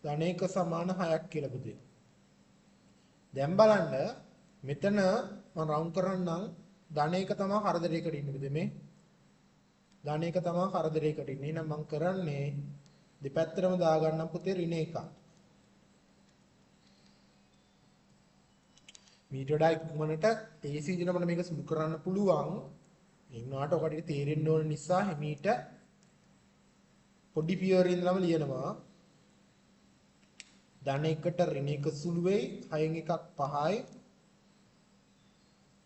ධන 1 සමාන 6ක් කියලා පුතේ. දැන් බලන්න මෙතන මම රවුන්ඩ් කරන්නම් ධන 1 තමයි කරදරයකට ඉන්නේ පුතේ මේ. ධන 1 තමයි කරදරයකට ඉන්නේ. එහෙනම් මම කරන්නේ දෙපැත්තටම දාගන්නම් පුතේ ඍණ 1ක්. මීට වඩා ඉක්මනට AC විදිහට මම මේක සුදු කරන්න පුළුවන්. ඒ වුණාට ඔකට තේරෙන්න ඕන නිසා හිමීට පොඩි පියවරේ ඉඳලම ලියනවා. ධන 1ට ඍණ 1 සුළු වෙයි. 6න් එකක් 5යි.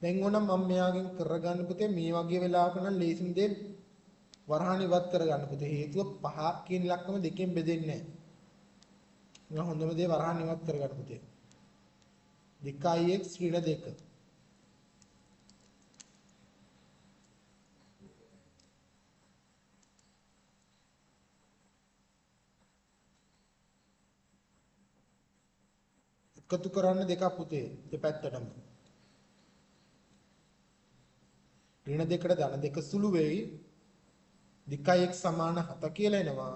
දැන් ඕනම් මම මෙයාගෙන් කරගන්න පුතේ මේ වගේ වෙලාවක නම් ලේසිම දේ වරහන් ඉවත් කරගන්න පුතේ. හේතුව 5 කියන ඉලක්කම දෙකෙන් බෙදෙන්නේ නැහැ. හොඳම දේ වරහන් ඉවත් කරගන්න පුතේ. 2x ඍණ 2 එකතු කරන්න දෙකක් පුතේ දෙපැත්තටම ඍණ 2ට ධන 2 සුළු වෙයි 2x සමාන 7 කියලා එනවා.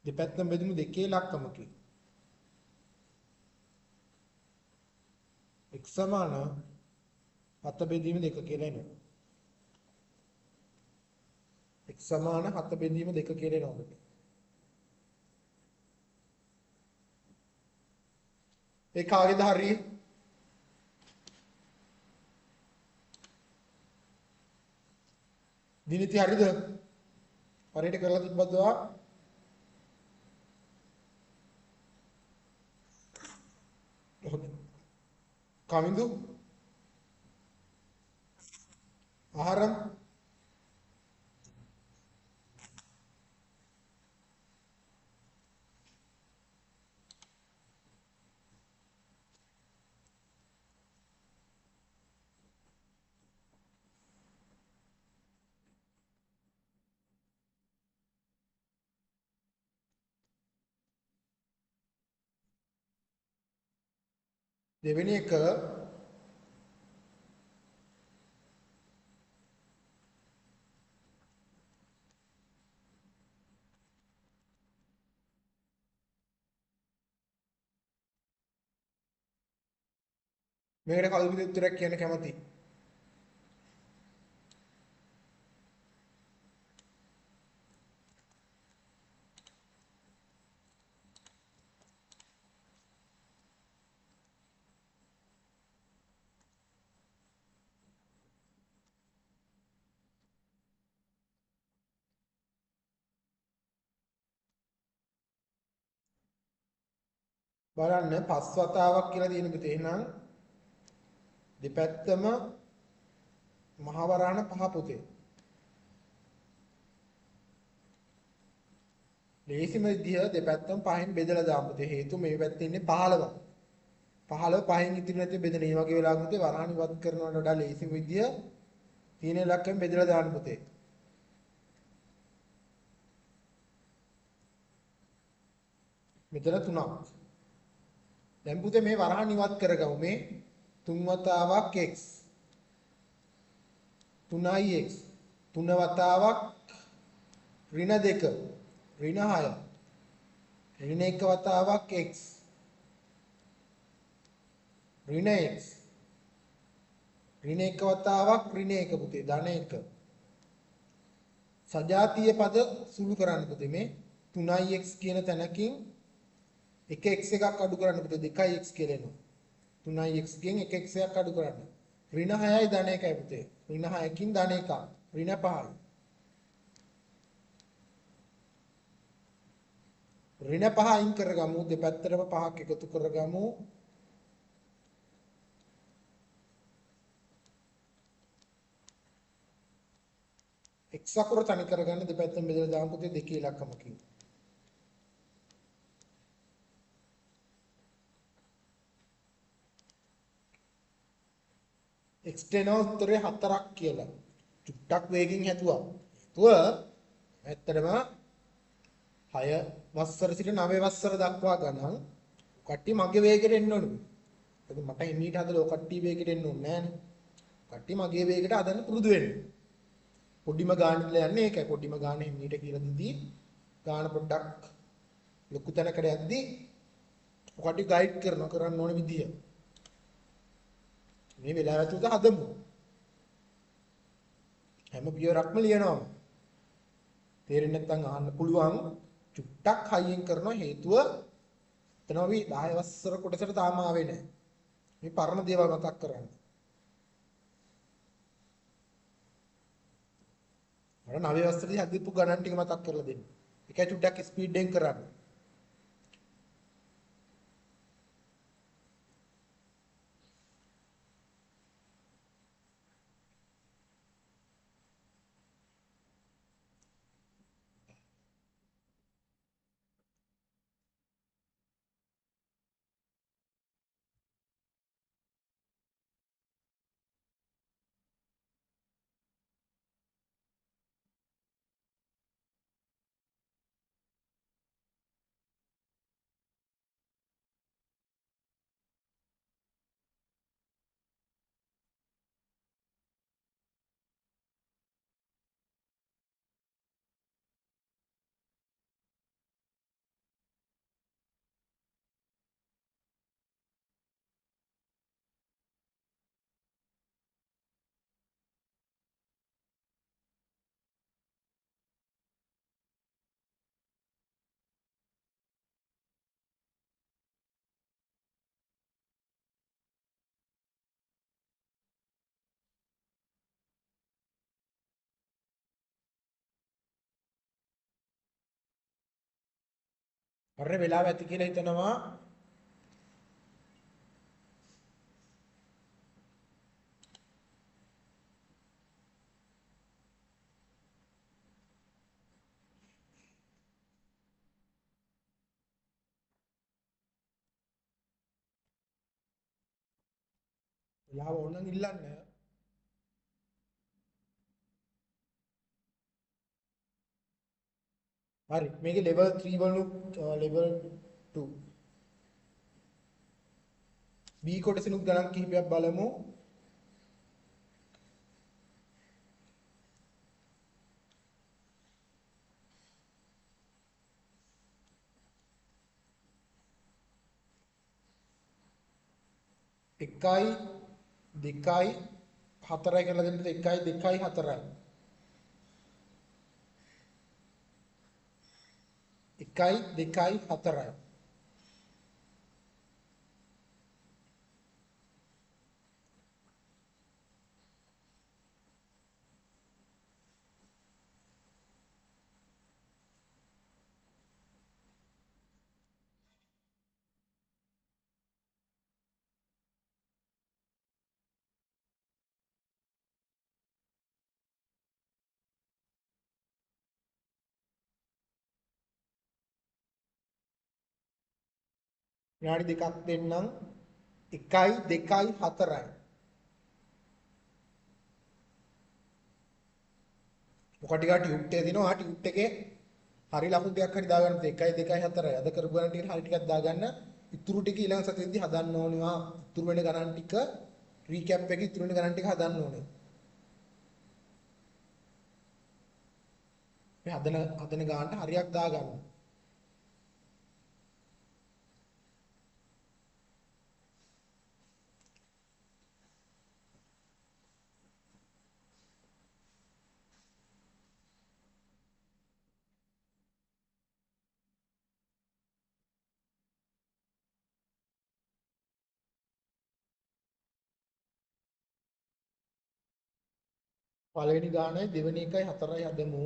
දෙපැත්තම බෙදුණු දෙකේ ඉලක්කමකින් x සමාන 7 බෙදීම 2 කියලා එනවා. x සමාන 7 බෙදීම 2 කියලා එනවා. ඒ කාගේද හරි? දිනිති හරිද? හරියට කරලා තිබ්බද ඔයා? කමින්දු ආහාරම් දෙවෙනි එක මේකට කල්පිත උත්තරයක් කියන්න කැමතියි. බලන්න පස් වතාවක් කියලා තියෙන පුතේ. එහෙනම් දෙපැත්තම මහවරාණ පහ පුතේ. ලේසිම විදිහ දෙපැත්තම පහෙන් බෙදලා දාමු පුතේ. හේතුව මේ පැත්තේ ඉන්නේ 15. 15 පහෙන් ඉතිරි නැති බෙදෙන. මේ වගේ වෙලාවක පුතේ වරහන් ඉවත් කරනවට වඩා ලේසිම විදිහ තියෙන ඉලක්කයෙන් බෙදලා දාන්න පුතේ. මෙතන 3ක්. දැන් පුතේ මේ වරහන් ඉවත් කරගමු. මේ 3 වතාවක් x 3x 3 වතාවක් ඍණ 2 ඍණ 6 ඍණ එක වතාවක් x ඍණ x ඍණ එක වතාවක් ඍණ එක පුතේ ධන එක සජාතීය පද සුළු කරන්න පුතේ මේ 3x කියන තැනකින් 1x එකක් අඩු කරන්න පුතේ 2x කියලා එනවා 3x ගෙන් 1x එකක් අඩු කරන්න ඍණ 6යි ධන 1යි පුතේ ඍණ 6කින් ධන 1ක් ඍණ 5යි ඍණ 5 අයින් කරගමු දෙපැත්තටම 5ක් එකතු කරගමු x අකුර තනි කරගන්න දෙපැත්තෙන් බෙදලා දාමු පුතේ දෙකේ ඉලක්කමකින් x දෙනවා උත්තරේ 4ක් කියලා චුට්ටක් වේගෙන් හැදුවා ඒතුව ඇත්තටම 6 වසර සිට 9 වසර දක්වා ගණන් කට්ටිය මගේ වේගෙට එන්න ඕනේ. ඒක මට එන්නීට හදලා ඔය කට්ටිය වේගෙට එන්න ඕනේ නෑනේ. කට්ටිය මගේ වේගෙට හදන්න පුරුදු වෙන්න. පොඩිම ගානෙට යන්නේ ඒකයි. පොඩිම ගානේ එන්නීට කියලා දීදී ගාන පොඩ්ඩක් ලොකු තැනකට යද්දී ඔය කට්ටිය ගයිඩ් කරන්න ඕනේ විදිය. මේ වෙලාවට උදා හදමු. හැම පියවරක්ම ලියනවා. තේරෙන්නේ නැත්නම් අහන්න පුළුවන්. චුට්ටක් හයියෙන් කරන හේතුව එතනවි 10 වසර කොටසට තාම ආවේ නැහැ. මේ පරණ දේවල් මතක් කරගන්න. අර 9 වසරේදී හදිපු ගණන් ටික මතක් කරලා දෙන්න. ඒකයි චුට්ටක් ස්පීඩ් එකෙන් කරන්න. හරිය වෙලාව ඇති කියලා හිතනවා. වෙලාව ඕනනම් ඉල්ලන්න. හරි මේකේ level 3 වලුත් level 2 B කොටසිනුත් ගණන් කිහිපයක් බලමු. එකයි දෙකයි හතරයි කියලා දෙන්න 1යි 2යි 4යි 1යි 2යි 4යි විනාඩි දෙකක් දෙන්නම් 1යි 2යි 4යි මොකක් ටිකක් ටියුට් එක දෙනවා ටියුට් එකේ හරි ලකුණු ටිකක් හරි දාගන්න 1යි 2යි 4යි අද කරපු ගණන් ටික හරි ටිකක් දාගන්න ඉතුරු ටික ඊළඟ සතියේදී හදන්න ඕනවා ඉතුරු වෙන ගණන් ටික රීකැප් එකේ ඉතුරු වෙන ගණන් ටික හදන්න ඕනේ මේ හදන ගානට හරියක් දාගන්න පළවෙනි ගානයි දෙවෙනි එකයි හතරයි හදමු.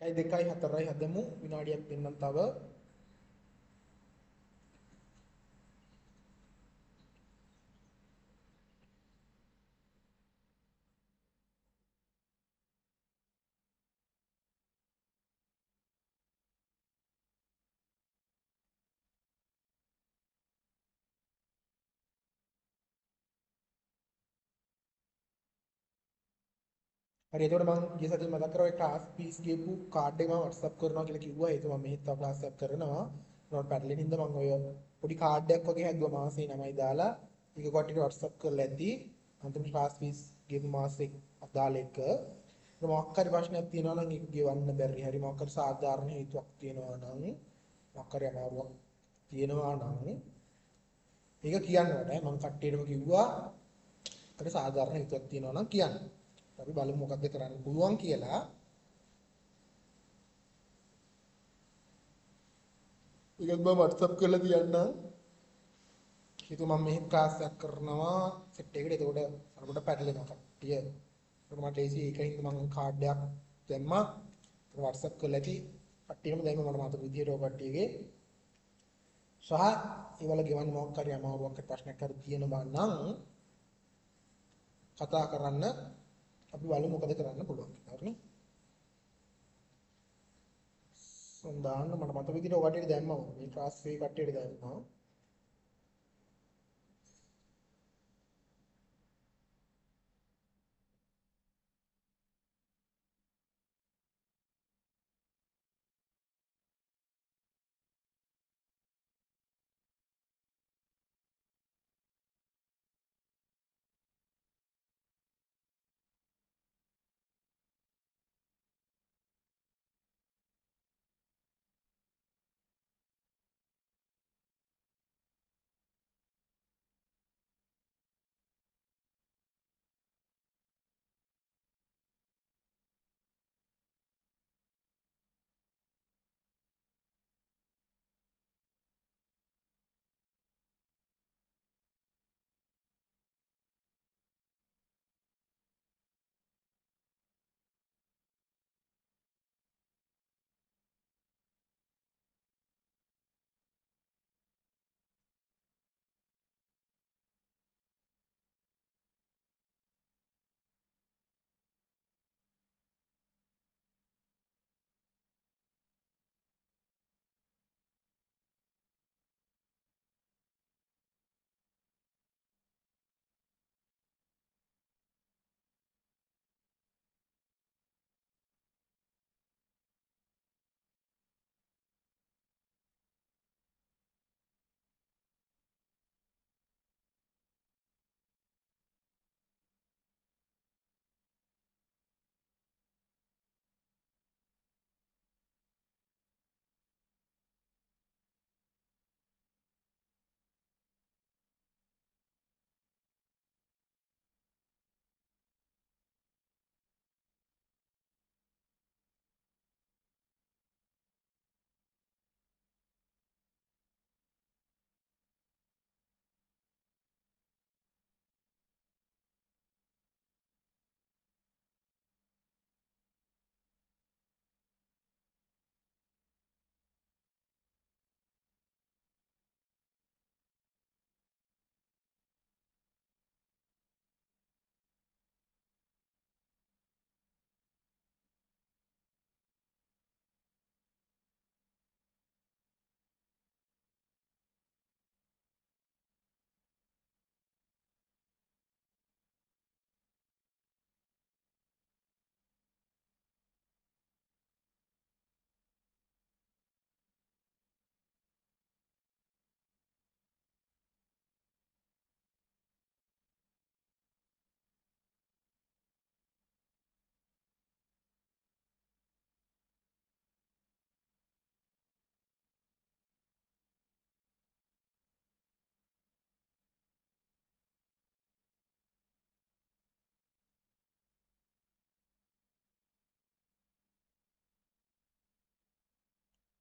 එකයි දෙකයි හතරයි හදමු. විනාඩියක් දෙන්නම් තව. හරි එතකොට මම ගිය සතියේ මතක් කරා ඔය ක්ලාස් පීස් ගියපු කාඩ් එක මම WhatsApp කරනවා කියලා කිව්වා. ඒක මම මෙහෙත් තව ක්ලාස් එකක් කරනවා. නෝට් පැඩ්ලෙන් හින්දා මම ඔය පොඩි කාඩ් එකක් වගේ හැදුවා මාසේ නමයි දාලා. ඒක කට්ටියට WhatsApp කරලා ඇති. අන්තිම ක්ලාස් පීස් ගියපු මාසේ අදාළ එක. මොකක් හරි ප්‍රශ්නයක් තියෙනවා නම් ඒක ගෙවන්න බැරි. හරි මොකක් හරි සාධාරණ හේතුවක් තියෙනවා නම් මොකක් හරි අමාරුවක් තියෙනවා නම් ඒක කියන්න ඕනේ. මම කට්ටියටම කිව්වා අර සාධාරණ හේතුවක් තියෙනවා නම් කියන්න. අපි බලමු මොකද්ද කරන්න පුළුවන් කියලා. ඒකත් මම WhatsApp කරලා තියන්නම්. හිතුව මම මෙහෙ ක්ලාස් එකක් කරනවා සෙට් එකට. එතකොට අරකට පැටලෙනවා කට්ටිය. ඒක මට ඒසි ඒකින්ද මම කාඩ් එකක් දැම්මා. ඒක WhatsApp කරලා ඇති. කට්ටියම දැම්මා මට මතක විදියට ඔය කට්ටියගේ. සහ ඒවල ගෙවන්න මොකක් හරි අමාරුවක් ප්‍රශ්නයක් හරි තියෙනවා නම් කතා කරන්න. අපි බලමු මොකද කරන්න පුළුවන් කියලා. හරිනේ. දාන්න මට මතක විදියට ඔය කට්ටියට දැම්මා. මේ ක්ලාස් එකේ කට්ටියට දැම්මා.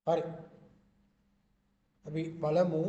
හරි. අපි බලමු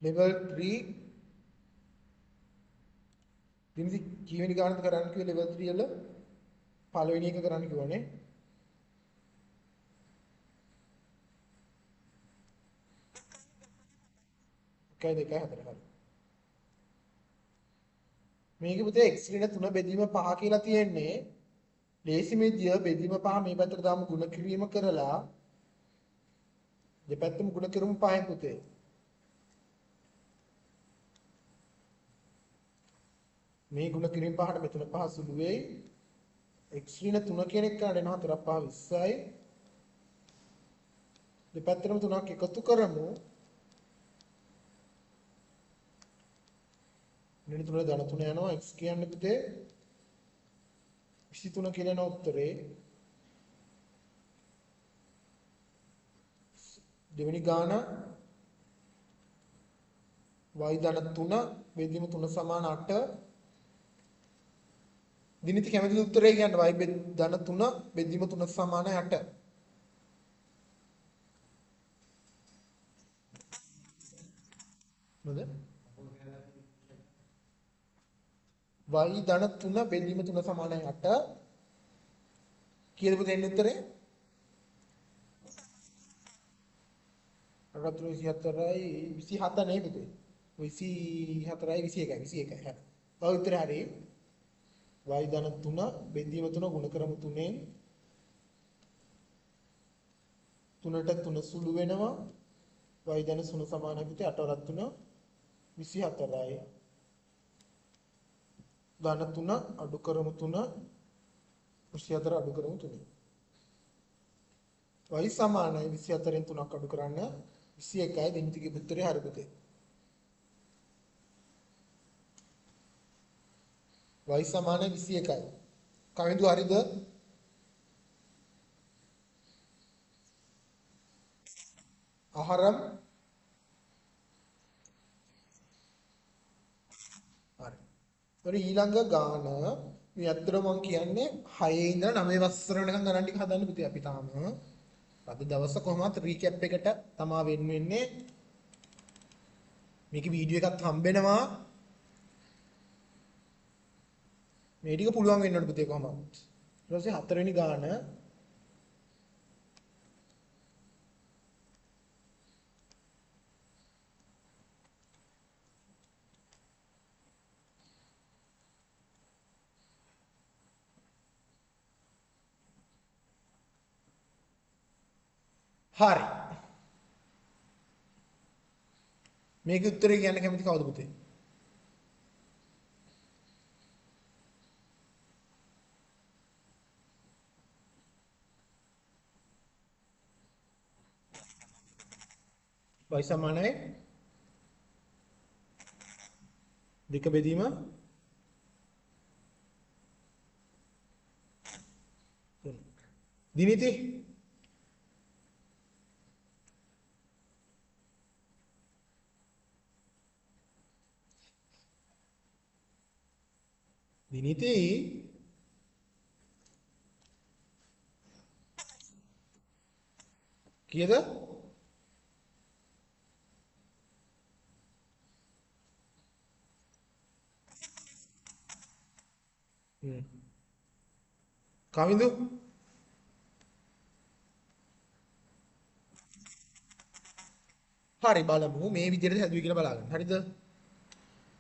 level 3 දිනදි කීවෙනි ගානද කරන්න කිව්වේ level 3 වල පළවෙනි එක කරන්න කිව්වනේ. එකයි දෙකයි හතරයි හරි. මේකේ පුතේ x ඍණ 3 බෙදීම 5 කියලා තියෙන්නේ. ලේසි මෙදිය බෙදීම 5 මේ පැත්තට දාමු ගුණ කිරීම කරලා දෙපැත්තම ගුණ කරමු 5න් පුතේ. මේ ගුණ කිරීම 5ට මෙතන 5 සුළු වෙයි. x ඍණ 3 කියන එක කරන්න 4 5 20යි. දෙපැත්තටම 3ක් එකතු කරමු. ඍණ 3 ධන 3 යනවා x කියන්නේ පුතේ 23 කියලා යන උත්තරේ. දෙවෙනි ගාන y ධන 3 බෙදීම 3 සමාන 8. දිනිති කැමති උත්තරේ කියන්නේ y ධන 3 බෙදීම 3 සමාන 8. මොකද y ධන 3 බෙදීම 3 සමාන 8 කීයද පුතේ එන්නේ උත්තරේ? 24යි 27 නේ පුතේ. 24යි 21යි 21යි. හරි. ඔය උත්තරේ හරි. y ධන 3 බෙදීම 3 ගුණ කරමු 3ෙන් 3ට 3 සුළු වෙනවා. y ධන 0 සමානයි පුතේ 8 වරක් 3 24යි. ධන 3 අඩු කරමු 3 24 අඩු කරමු 3. y සමානයි 24න් 3ක් අඩු කරන්න 21යි. දෙනිතිගේ උත්තරේ හරි පුතේ. y සමානයි 21යි. කවිඳු හරිද? ආහාරම් හරි. ඒතර ඊළඟ ගාන මේ අතර මම කියන්නේ 6 ඉඳලා 9 වසර වෙනකන් ගණන් ටික හදන්න පුතේ අපි තාම. අද දවස කොහොමවත් රීකැප් එකට තමා වෙන්න වෙන්නේ. මේකේ වීඩියෝ එකක් හම්බෙනවා. මේ ටික පුළුවන් වෙන්න ඕනේ පුතේ කොහොමවත්. ඊට පස්සේ 4 වෙනි ගාන හරි. මේකේ උත්තරේ කියන්න කැමති කවුද පුතේ? y සමානයි දෙක බෙදීම දිනිති දිනිති කීයද? කවිඳු හරි බලමු මේ විදිහට හැදුවේ කියලා බලාගන්න. හරිද?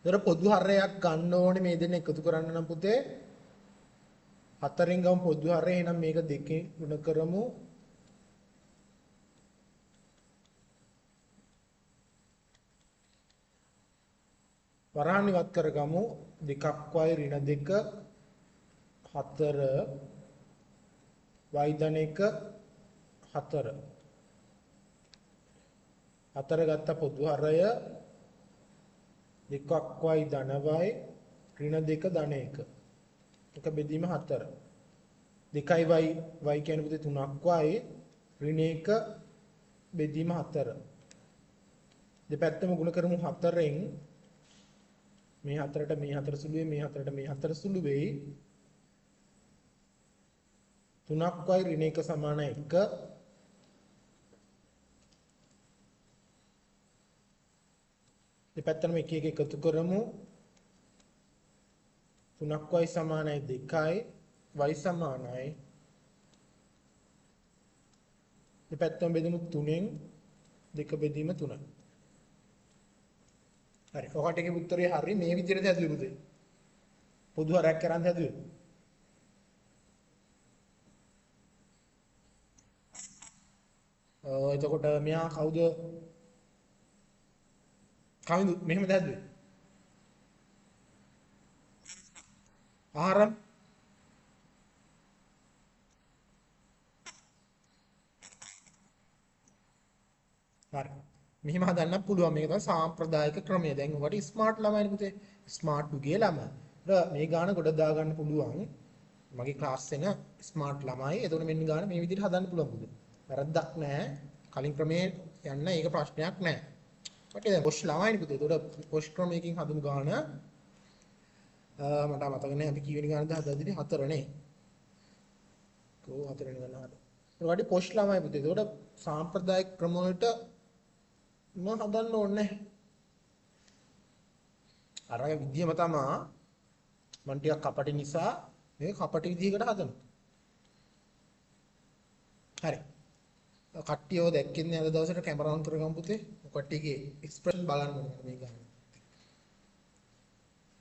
ඒතර පොදු හරයක් ගන්න ඕනේ මේ දෙන්න එකතු කරන්න නම් පුතේ 4න් ගමු පොදු හරය. එහෙනම් මේක 2කින් ගුණ කරමු. වරහන් ඉවත් කරගමු. 2ක් y ඍණ 2 4 y ධන 1 4 4 ගත්ත පොදු හරය 2ක් y ධන y ඍණ 2 ධන 1 එක බෙදීම 4 2යි y කියන්නේ පුතේ 3ක් y ඍණ 1 බෙදීම 4 දෙපැත්තම ගුණ කරමු 4ෙන් මේ 4ට මේ 4 සුළු වෙයි මේ 4ට මේ 4 සුළු වෙයි 3ක් y ඍණ 1 සමාන 1 දෙපැත්තම එක එක එකතු කරමු 3ක් y සමානයි 2යි y සමානයි දෙපැත්තම බෙදමු 3ෙන් 2 බෙදීම 3 හරි ඔකට එකේ උත්තරය හරි මේ විදිහට හැදුවේ පුතේ පොදු හරයක් කරන් හැදුවේ එතකොට මෙයා කවුද කවුද මෙහෙම දැද්දුවේ ආරම් හරි මෙහෙම හදන්න පුළුවන් මේක තමයි සාම්ප්‍රදායික ක්‍රමය දැන් ඔකට ස්මාර්ට් ළමයිනේ පුතේ ස්මාර්ට් දුගේ ළමයි මේ ගාන ගොඩ දා ගන්න පුළුවන් මගේ ක්ලාස් එක ස්මාර්ට් ළමයි එතකොට මෙන්න ගාන මේ විදිහට හදන්න පුළුවන් පුතේ වැරද්දක් නැහැ කලින් ක්‍රමයේ යන්න ඒක ප්‍රශ්නයක් නැහැ මට දැන් පොෂ් ළමයිනේ පුතේ එතකොට පොෂ් ක්‍රමයකින් හදමු ගාන මට මතක නැහැ අපි කීවෙනි ගානද හදද්දී 4 නේ කො 4 වෙනි ගාන හද ඒ වගේ පොෂ් ළමයි පුතේ එතකොට සාම්ප්‍රදායික ක්‍රම වලට මම හදන්න ඕනේ අර විදියම තමයි මම ටිකක් කපටි නිසා මේ කපටි විදිහකට හදනවා හරි කට්ටියව දැක්කෙන්නේ අද දවසට කැමරා ඔන් කරගමු පුතේ කට්ටියගේ එක්ස්ප්‍රෙෂන් බලන්න ඕනේ මේ ගාන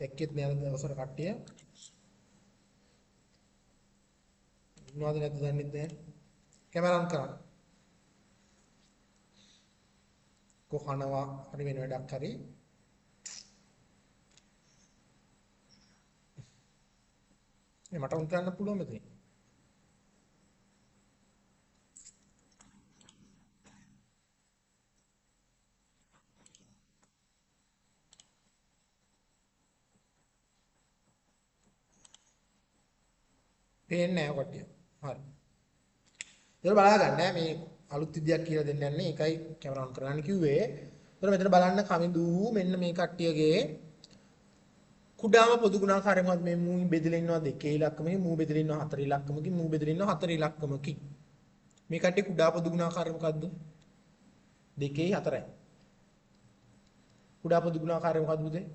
දැක්කෙත් නෑ අද දවසට කට්ටිය මොනවද නැද්ද දන්නේ නැහැ කැමරා ඔන් කරන්න කොහනවා හරි වෙන වැඩක් හරි මට උන් කරන්න පුළුවන් මෙතන පේන්නේ නැහැ කට්ටිය හරි ඒක බලා ගන්න මේ අලුත් විදියක් කියලා දෙන්න යන්නේ ඒකයි කැමරා ඔන් කරගන්න කිව්වේ ඒතර මෙතන බලන්න කමිදු මෙන්න මේ කට්ටියගේ කුඩාම පොදු ගුණාකාරය මොකද්ද මේ මූ බෙදලා ඉන්නවා 2 ඉලක්කමකින් මූ බෙදලා ඉන්නවා 4 ඉලක්කමකින් මූ බෙදලා ඉන්නවා 4 ඉලක්කමකින් මේ කට්ටිය කුඩා පොදු ගුණාකාරය මොකද්ද 2යි 4යි කුඩා පොදු ගුණාකාරය මොකද්ද පුතේ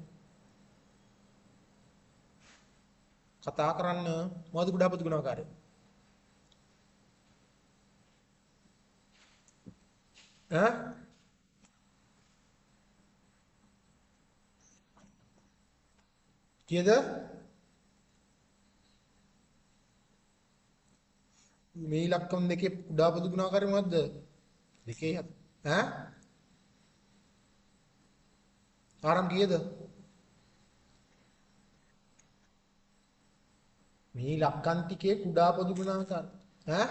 කතා කරන්න මොකද්ද කුඩා පොදු ගුණාකාරය ඈ කීයද මේ ඉලක්කම් දෙකේ කුඩා පොදු ගුණාකාරය මොකද්ද 2යි 7 ඈ ආරම් කීයද මේ ඉලක්කම් ටිකේ කුඩා පොදු ගුණාකාරය ඈ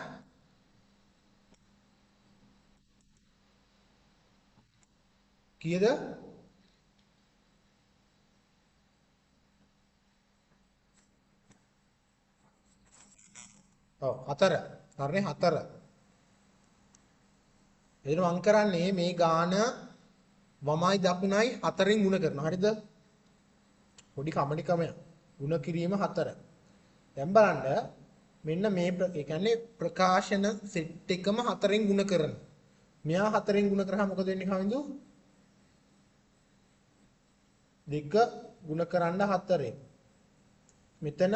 කීයද ඔව් 4 හරිනේ 4 එදින මං කරන්නේ මේ ගාන වමයි දකුණයි 4න් ගුණ කරනවා හරිද පොඩි කමනිකමය ගුණ කිරීම 4 දැන් බලන්න මෙන්න මේ ඒ කියන්නේ ප්‍රකාශන සෙට් එකම 4න් ගුණ කරන මෙයා 4න් ගුණ කරාම මොකද වෙන්නේ කවින්දු 2 ගුණ කරන්න 4න් මෙතන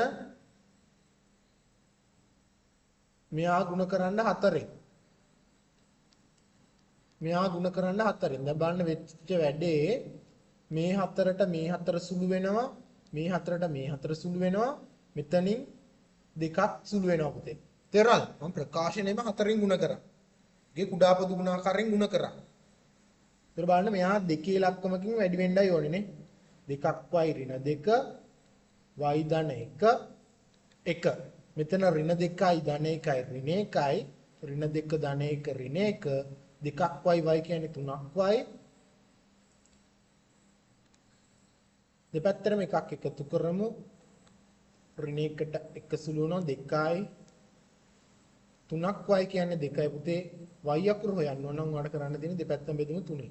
මෙයා ගුණ කරන්න 4න් මෙයා ගුණ කරන්න 4න් දැන් බලන්න වෙච්ච වැඩේ මේ 4ට මේ 4 සුළු වෙනවා මේ 4ට මේ 4 සුළු වෙනවා මෙතනින් දෙකක් සුළු වෙනවා පුතේ තේරුණාද මම ප්‍රකාශනයේම 4න් ගුණ කරා ගේ කුඩා පොදු ගුණාකාරයෙන් ගුණ කරා ඊට බලන්න මෙයා 2 ඉලක්කමකින් වැඩි වෙන්නයි ඕනේ නේ 2ක් y ඍණ 2 y ධන 1 1 මෙතන ඍණ 2යි ධන 1යි ඍණ 1යි ඍණ 2 ධන 1 ඍණ 1 2ක් y කියන්නේ 3ක් y දෙපැත්තටම එකක් එකතු කරමු ඍණ 1ට එක සුළු වෙනවා 2යි 3ක් y කියන්නේ 2යි පුතේ y අකුර හොයන්න ඕන නම් ඔයාලට කරන්න තියෙන්නේ දෙපැත්තම බෙදීම 3යි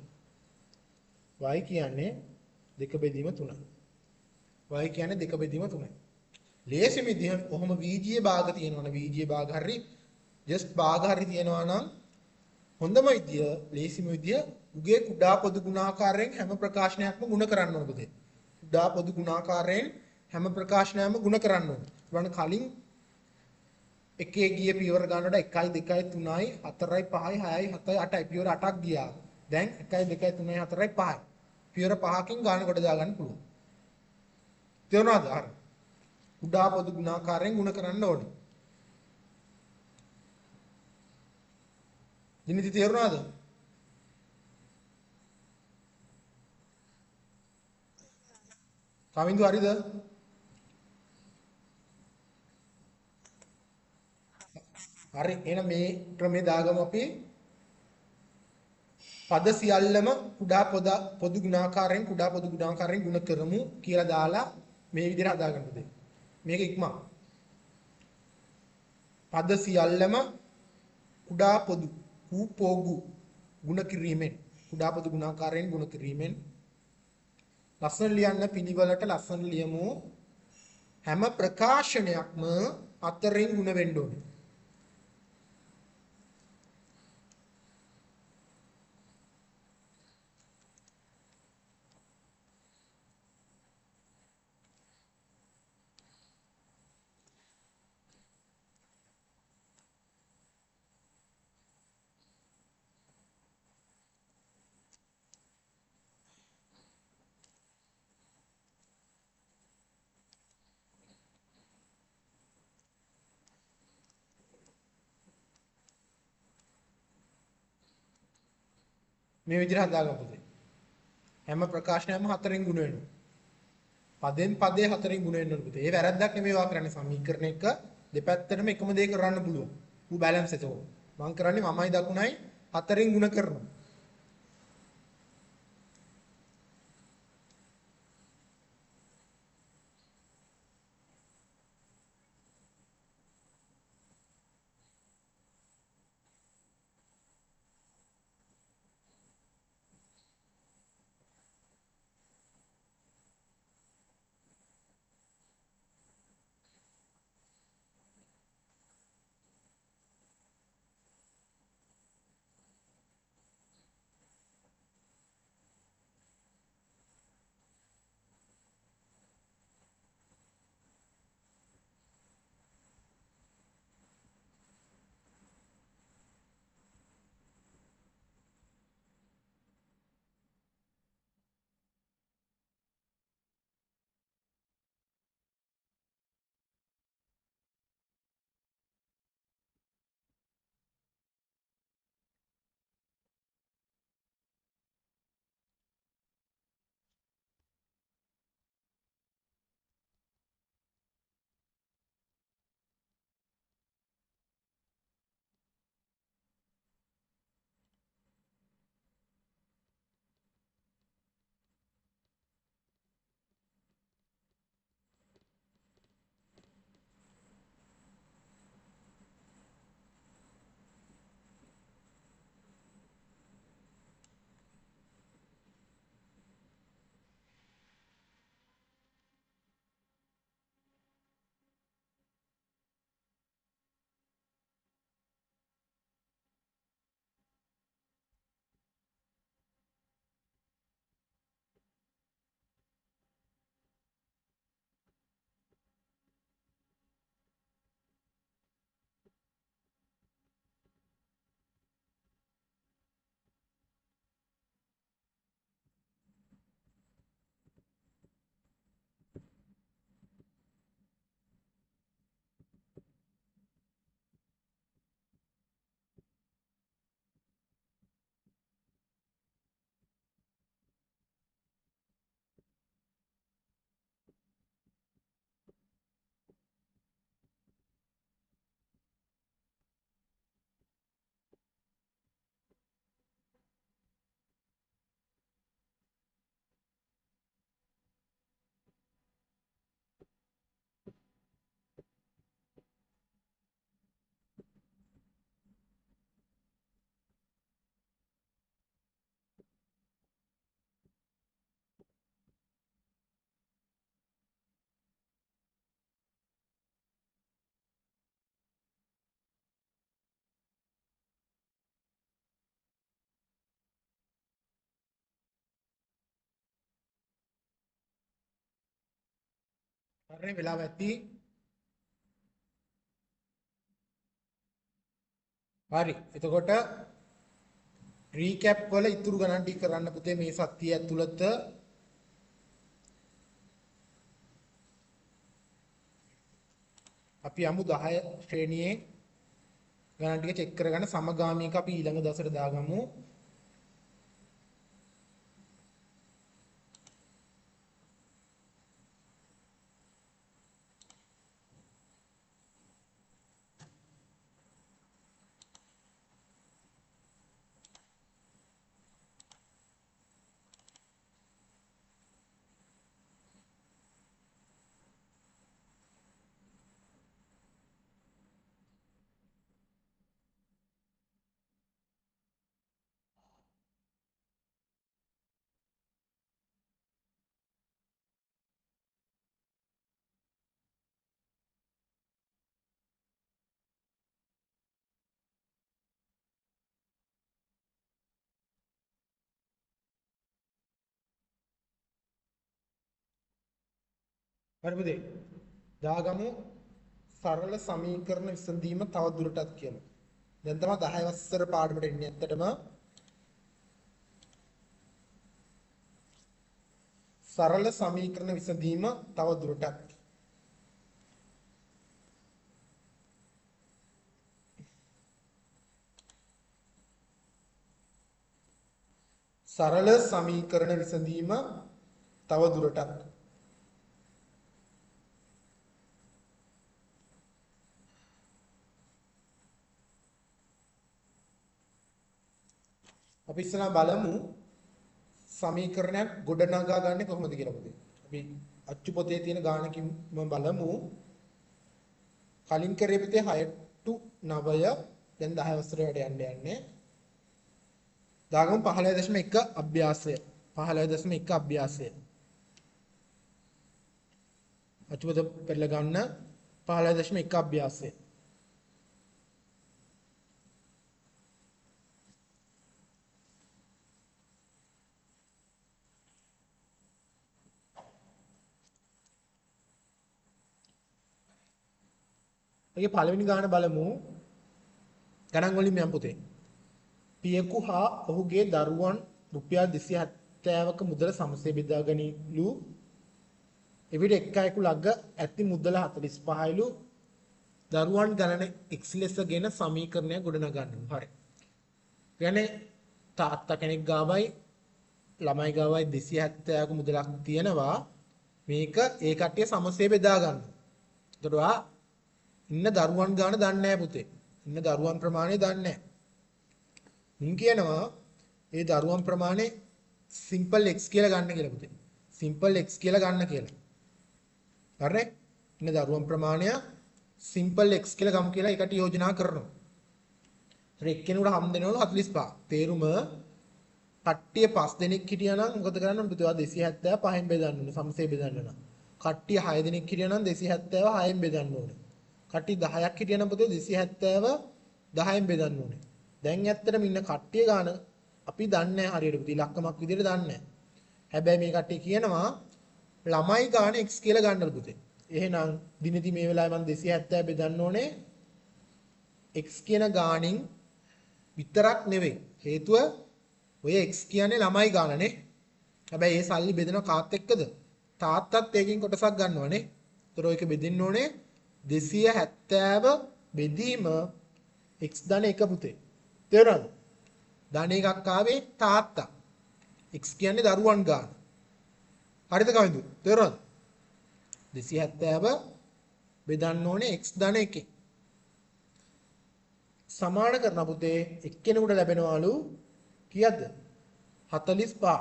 y කියන්නේ 2 බෙදීම 3යි y කියන්නේ 2 බෙදීම 3යි ලේසි විදිහ කොහොම VGA භාග තියෙනවනේ VGA භාග හරි just භාග හරි තියෙනවා නම් හොඳම විදිය ලේසිම විදිය උගේ කුඩා පොදු ගුණාකාරයෙන් හැම ප්‍රකාශනයක්ම ගුණ කරන්න ඕන පුතේ කුඩා පොදු ගුණාකාරයෙන් හැම ප්‍රකාශනයක්ම ගුණ කරන්න ඕන ඊළඟ කලින් එකේ ගිය පියවර ගන්නකොට 1යි 2යි 3යි 4යි 5යි 6යි 7යි 8යි පියවර 8ක් ගියා දැන් 1යි 2යි 3යි 4යි 5යි පියවර 5කින් ගාන කොට දාගන්න පුළුවන් තේරුණාද හරි කුඩා පොදු ගුණාකාරයෙන් ගුණ කරන්න ඕනේ. දිනිති තේරුණාද? කවින්දු හරිද? හරි එහෙනම් මේ ක්‍රමේ දාගමු අපි පද සියල්ලම කුඩා පොදු ගුණාකාරයෙන් ගුණ කරමු කියලා දාලා මේ විදිහට හදාගන්න පුතේ. මේක ඉක්මන්. පද සියල්ලම කුඩා පොදු පෝගු ගුණ කිරීමෙන් කුඩා පොදු ගුණාකාරයෙන් ගුණ කිරීමෙන් ලස්සන ලියන්න පිළිවෙලට ලස්සන ලියමු හැම ප්‍රකාශනයක්ම අතරින් ගුණ වෙන්න ඕනේ. මේ විදිහට හදාගමු පුතේ. හැම ප්‍රකාශනයක්ම හතරෙන් ගුණ වෙනවා. පදෙන් පදේ හතරෙන් ගුණ වෙනවා පුතේ. ඒ වැරද්දක් නෙමෙයි වා කරන්නේ සමීකරණ එක දෙපැත්තටම එකම දේ කරන්න පුළුවන්. ඌ බැලන්ස් එක. මම කරන්නේ මමයි දකුණයි හතරෙන් ගුණ කරනවා. හරිනේ වෙලාව ඇති. හරි. එතකොට රීකැප් වල ඉතුරු ගණන් ටික කරන්න පුතේ මේ සතිය ඇතුළත. අපි යමු 10 ශ්‍රේණියේ ගණන් ටික චෙක් කරගන්න සමගාමීක අපි ඊළඟ දවසට දාගමු. හරි පුතේ. දාගමු සරල සමීකරණ විසඳීම තව දුරටත් කියලා. දැන් තමයි 10 වසර පාඩමට එන්නේ. ඇත්තටම සරල සමීකරණ විසඳීම තව දුරටත්. සරල සමීකරණ විසඳීම තව දුරටත්. අපි ඉස්සෙල්ලා බලමු සමීකරණයක් ගොඩනගා ගන්න කොහොමද කියලා පුතේ. අපි අච්චු පොතේ තියෙන ගානකින් බලමු. කලින් කරේ පුතේ 6-9 දැන් 10 වසරේට යන්නේ. දාගමු 15.1 අභ්‍යාසය. 15.1 අභ්‍යාසය. අච්චු පොත පෙරලා ගන්න 15.1 අභ්‍යාසය. ඒකේ පළවෙනි ගාන බලමු. ගණන් වලින් යම් පුතේ. පියෙකු හා ඔහුගේ දරුවන් රුපියල් 270ක මුදල සමසේ බෙදා ගනිලු. එවිට එක් අයෙකු ළඟ ඇති මුදල 45ලු. දරුවන් ගණන x ලෙසගෙන සමීකරණයක් ගොඩනගන්නු. හරි. කියන්නේ තාත්තා කෙනෙක් ගාවයි ළමයි ගාවයි 270ක මුදලක් තියෙනවා. මේක ඒ කට්ටිය සමසේ බෙදා ගන්නවා. එතකොට ඉන්න දරුවන් ගාන දන්නේ නැහැ පුතේ. ඉන්න දරුවන් ප්‍රමාණය දන්නේ නැහැ. මුන් කියනවා ඒ දරුවන් ප්‍රමාණය සිම්පල් x කියලා ගන්න කියලා පුතේ. සිම්පල් x කියලා ගන්න කියලා. හරිනේ? ඉන්න දරුවන් ප්‍රමාණය සිම්පල් x කියලා ගමු කියලා ඒකට යෝජනා කරනවා. ඒතර එක්කෙනෙකුට හම් දෙනවලු 45. තේරුම කට්ටිය 5 දෙනෙක් හිටියා නම් මොකද කරන්න ඕනේ පුතේ? 270 5න් බෙදන්න ඕනේ. සමසේ බෙදන්න නම්. කට්ටිය 6 දෙනෙක් හිටියා නම් 270 6න් බෙදන්න ඕනේ. කට්ටිය 10ක් හිටියා නම් පුතේ 270 10න් බෙදන්න ඕනේ. දැන් ඇත්තටම ඉන්න කට්ටිය ගාන අපි දන්නේ නැහැ හරියට පුතේ. ඉලක්කමක් විදිහට දන්නේ නැහැ. හැබැයි මේ කට්ටිය කියනවා ළමයි ගාන x කියලා ගන්නලු පුතේ. එහෙනම් දිනෙදි මේ වෙලාවේ මම 270 බෙදන්න ඕනේ x කියන ගානින් විතරක් නෙවෙයි. හේතුව ඔය x කියන්නේ ළමයි ගානනේ. හැබැයි ඒ සල්ලි බෙදෙන කාත් එක්කද? තාත්තත් ඒකෙන් කොටසක් ගන්නවනේ. ඒතර ඔයක බෙදෙන්න ඕනේ 270 බෙදීම x ධන 1 පුතේ. තේරුණාද? ධන එකක් ආවේ තාත්තා. x කියන්නේ දරුවන් ගාන. හරිද කවුද? තේරුණාද? 270 බෙදන්න ඕනේ x ධන 1. සමාන කරන පුතේ එක්කෙනෙකුට ලැබෙනවලු කීයද? 45.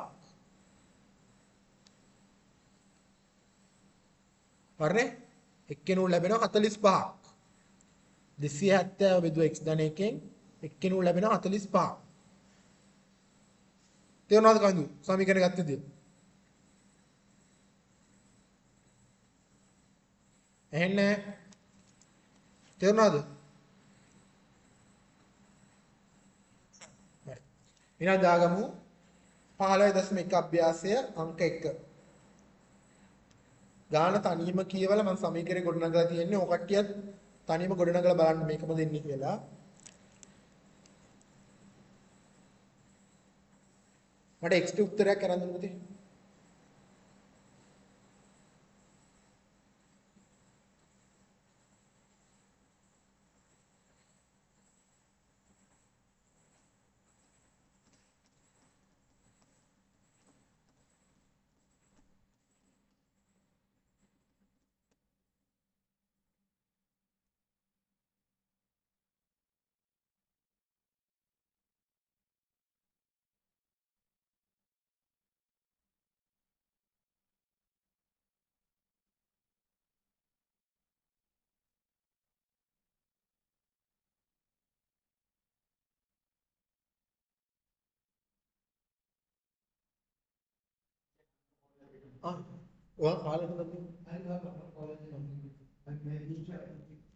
හරිනේ? එක්කෙනෙකුට ලැබෙනවා 45ක්. 270 බෙදුවා x ධන 1කින් එක්කෙනෙකුට ලැබෙනවා 45ක්. තේරුණාද කඳු? සමීකරණ ගත්තද? එහෙන්නේ තේරුණාද? හරි. ඊළඟ දාගමු 15.1 අභ්‍යාසය අංක 1. ගාන තනියම කියවලා මම සමීකරණය ගොඩනගලා තියෙන්නේ. ඔය කට්ටියත් තනියම ගොඩනගලා බලන්න මේකම දෙන්නේ කියලා. මට x ට උත්තරයක් අරන් දෙන්න පුතේ. ආ ඔයා කාලෙට දෙන්නේ.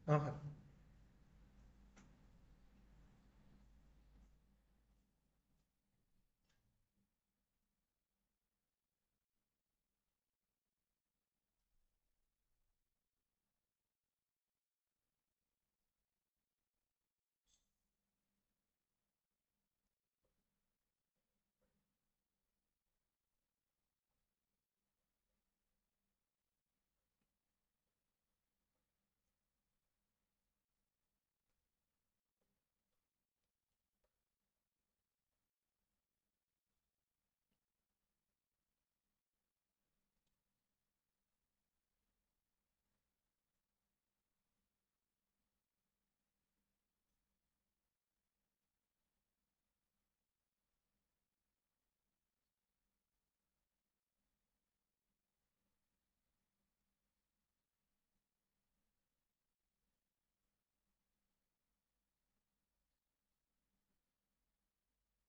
ආ හරි.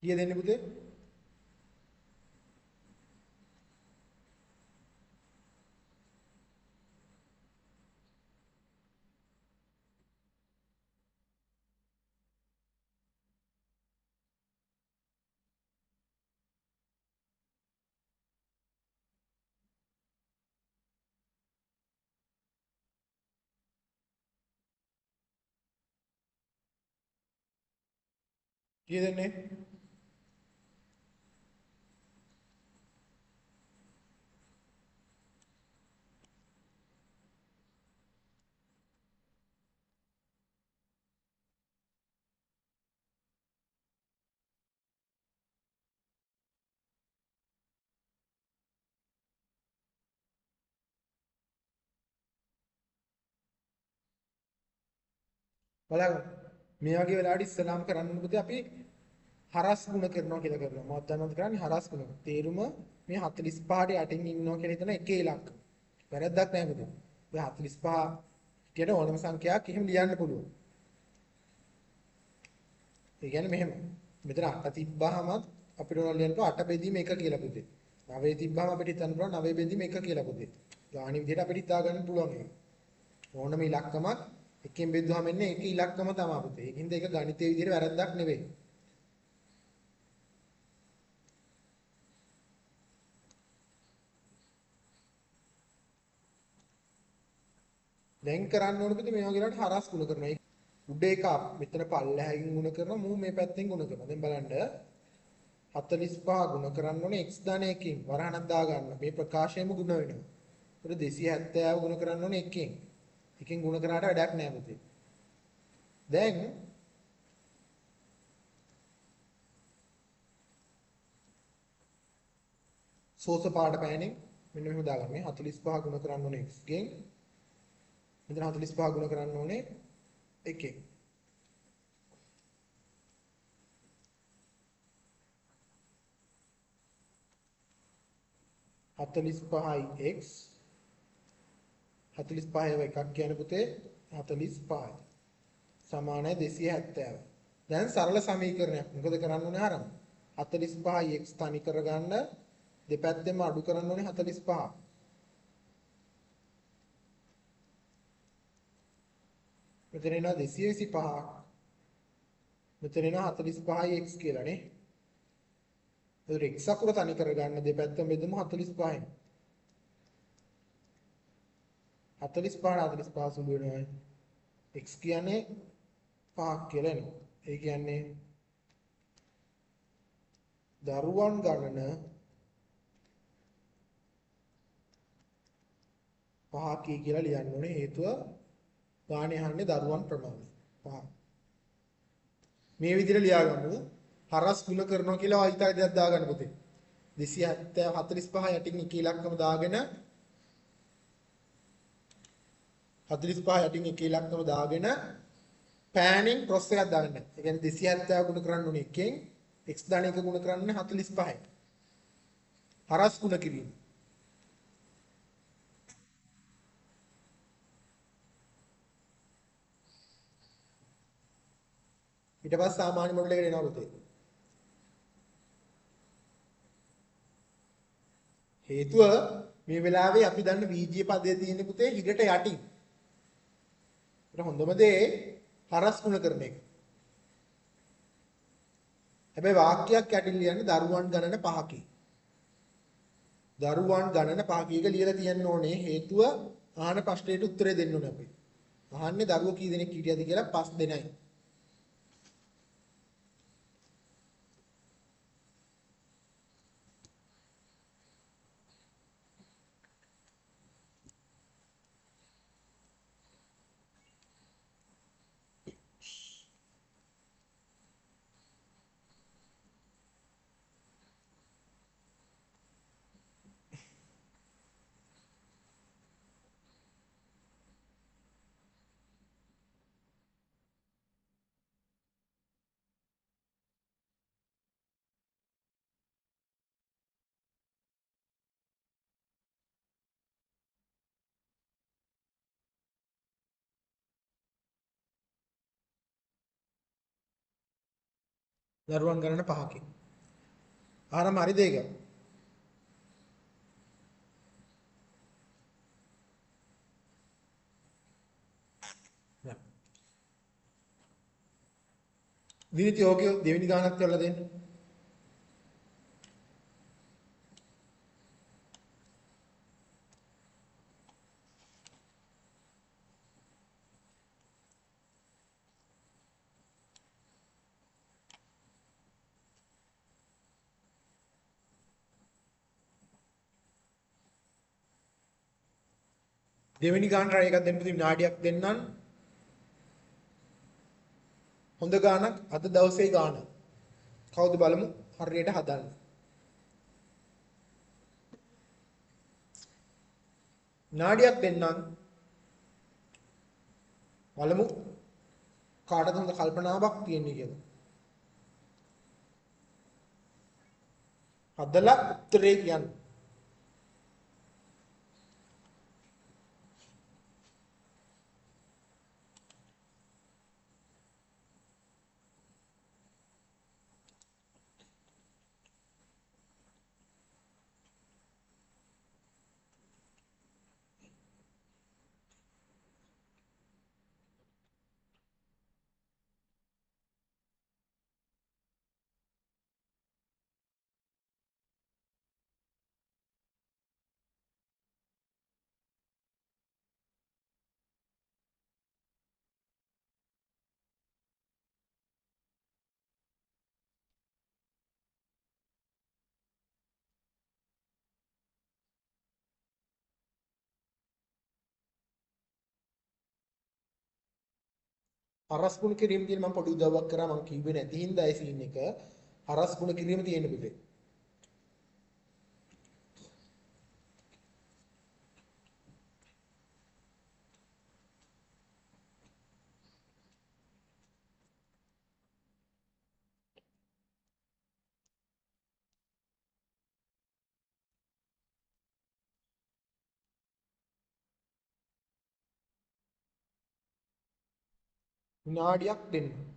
කීය දෙන්නේ පුතේ? කීය දෙන්නේ? බලන්න. මේ වගේ වෙලාවට ඉස්සලාම කරන්න ඕනේ පුතේ අපි හරස් ගුණ කරනවා කියලා කරනවා. මොකක්ද දන්නවද කරන්නේ? හරස් ගුණ. තේරුම මේ 45ට යටින් ඉන්නවා කියලා හිතන එකේ ඉලක්ක. වැරද්දක් නැහැ පුතේ. ඔය 45 කියන ඕනම සංඛ්‍යාවක් එහෙම ලියන්න පුළුවන්. ඒ කියන්නේ මෙහෙම. මෙතන 8 තිබ්බහම අපිට ඕන ලියන්න පුළුවන් 8 බෙදීම 1 කියලා පුතේ. 9 තිබ්බහම අපිට හිතන්න පුළුවන් 9 බෙදීම 1 කියලා පුතේ. ගාණි විදිහට අපිට හිතා ගන්න පුළුවන් ඒක. ඕනම ඉලක්කමක් එකෙන් බෙදුවාම එන්නේ ඒක ඉලක්කම තමයි පුතේ. ඒකින්ද ඒක ගණිතයේ විදිහට වැරද්දක් නෙවෙයි. දැන් කරන්න ඕනේ පුතේ මේ වගේ වෙලාවට හරස් ගුණ කරනවා. උඩ එක මෙතන පල්ලෙහාකින් ගුණ කරනවා මූ මේ පැත්තෙන් ගුණ කරනවා. දැන් බලන්න 45 ගුණ කරන්න ඕනේ x ධනයකින් වරහණක් දා ගන්න. මේ ප්‍රකාශයම ගුණ වෙනවා. ඒතර 270 ගුණ කරන්න ඕනේ එකෙන්. එකෙන් ගුණ කරාට වැඩක් නැහැ පුතේ. දැන් සෝස පාඩ පෑනෙන් මෙන්න මෙහෙම දාගන්න. මේ 45 ගුණ කරන්න ඕනේ x ගෙන්. මෙතන 45 ගුණ කරන්න ඕනේ එකෙන්. 45යි x 45 එකක් කියන පුතේ 45යි සමානයි 270. දැන් සරල සමීකරණයක්. මොකද කරන්න ඕනේ අරන් 45යි x තනි කරගන්න දෙපැත්තෙම අඩු කරන්න ඕනේ 45. මෙතන එනවා 225. මෙතන එනවා 45යි x කියලා නේ. ඒතර x අකුර තනි කරගන්න දෙපැත්තම බෙදමු 45යි. 45 45 සුළු වෙනවා. x කියන්නේ 5ක් කියලා එනවා. ඒ කියන්නේ දරුවන් ගණන 5කී කියලා ලියන්න ඕනේ. හේතුව ගානේ අහන්නේ දරුවන් ප්‍රමාණය. 5. මේ විදිහට ලියාගමු. හරස් ගුණ කරනවා කියලා ආයිත් දෙයක් දාගන්න පුතේ. 270 45 යටින් එක ඉලක්කම දාගෙන 45 යටින් එක ඉලක්කම දාගෙන පෑනින් ක්‍රොස් එකක් දාන්න. ඒ කියන්නේ 270 ගුණ කරන්න ඕනේ එකෙන් x ධන එක ගුණ කරන්න 45යි. හරස් ගුණ කිරීම. ඊට පස්සේ සාමාන්‍ය මොඩල් එකට එනවා පුතේ. හේතුව මේ වෙලාවේ අපි දන්න වීජීය පදයේ තියෙන පුතේ හිගට යටින්. ඒක හොඳම දේ හරස් ගුණ කරන එක. හැබැයි වාක්‍යයක් යටින් ලියන්නේ දරුවන් ගණන 5කි. දරුවන් ගණන 5කි එක ලියලා තියන්න ඕනේ. හේතුව අහන ප්‍රශ්නෙට උත්තරේ දෙන්න ඕනේ අපි. අහන්නේ දරුවෝ කී දෙනෙක් හිටියද කියලා 5 දෙනයි. දරුවන් ගණන 5කි. ආරම හරිද ඒක? විනිති ඕකේ දෙවෙනි ගානක් කරලා දෙන්න. දෙවෙනි ගානට එකක් දෙන්න පුතේ විනාඩියක් දෙන්නම්. හොඳ ගානක් අද දවසේ ගාන. කවුද බලමු හරියට හදන්න. විනාඩියක් දෙන්නම්. බලමු කාටද හොඳ කල්පනාවක් තියෙන්නේ කියලා. හදලා උත්තරේ කියන්න. හරස් ගුණ කිරීම කියන මම පොඩි උදව්වක් කරා මම කිව්වේ නැති හින්දා ඒ සීන් එක හරස් ගුණ කිරීම තියෙන පුතේ. විනාඩියක් දෙන්න.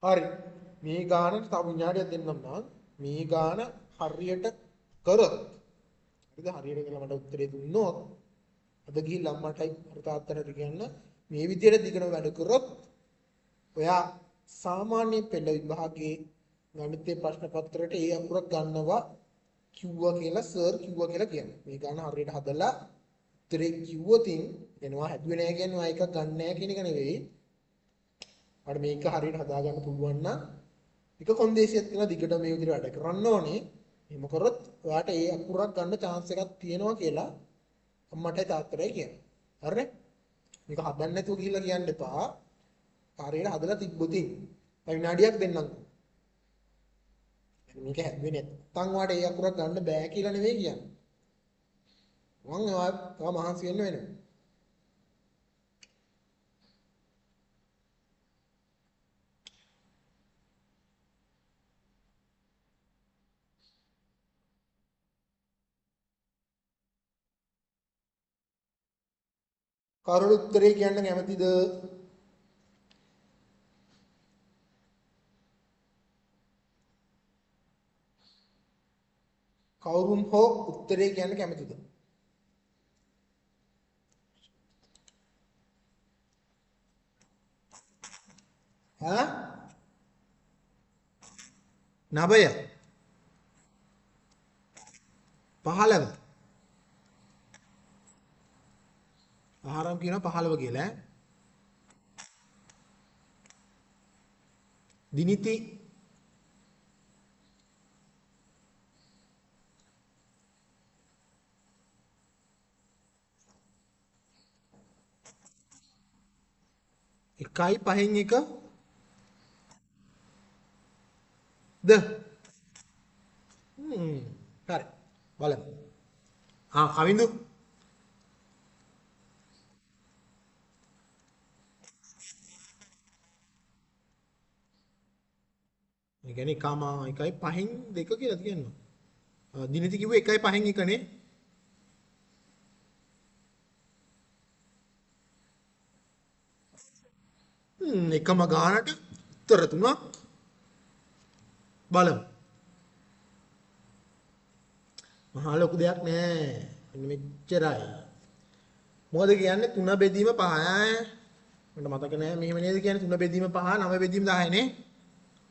හරි. මේ ගානට තව විනාඩියක් දෙන්නම් නම් මේ ගාන හරියට කරොත් හරිද හරියට කියලා මට උත්තරේ දුන්නොත් අද ගිහිල්ලා අම්මටයි අර තාත්තට කියන්න මේ විදියට දිගටම වැඩ කරොත් ඔයා සාමාන්‍ය පෙළ විභාගයේ ගණිතයේ ප්‍රශ්න පත්‍රයට ඒ අකුර ගන්නවා කිව්වා කියලා සර් කිව්වා කියලා කියන්නේ. මේ ගාන හරියට හදලා උත්තරේ කිව්වොතින් එනවා හැදුවේ නැහැ කියන්නේ ඔයා එකක් ගන්න නැහැ කියන එක නෙවෙයි. අර මේක හරියට හදා ගන්න පුළුවන් නම් එක කොන්දේසියක් තියෙනවා දිගට මේ විදිහට වැඩ කරන්න ඕනේ. එහෙම කරොත් ඔයාට ඒ අකුරක් ගන්න chance එකක් තියෙනවා කියලා අම්මටයි තාත්තටයි කියන්නේ. හරිනේ? මේක හදන්න නැතුව ගිහිල්ලා කියන්න එපා. හරියට හදලා තිබ්බොතින් දැන් විනාඩියක් දෙන්නම්. මේක හැදුවේ නැත්නම් ඔයාට ඒ අකුරක් ගන්න බෑ කියලා නෙවෙයි කියන්නේ. මං ඔයා මහන්සි වෙන්න වෙනවා. කවුරුත් උත්තරේ කියන්න කැමතිද? කවුරුම් හෝ උත්තරේ කියන්න කැමතිද? ඈ? 9 15 ආහාරම් කියනවා 15 කියලා ඈ. දිනිති එකයි පහෙන් එක ද හරි බලමු. අවින්දු ඒ කියන්නේ එකයි පහෙන් දෙක කියලා කියනවා. දිනිති කිව්වේ එකයි පහෙන් එකනේ. එකම ගානට උත්තර තුනක් බලමු. මහා ලොකු දෙයක් නෑ. මෙන්න මෙච්චරයි. මොකද කියන්නේ 3 බෙදීම 5 මට මතක නෑ මෙහෙම නේද කියන්නේ 3 බෙදීම 5 9 බෙදීම 10 නේ.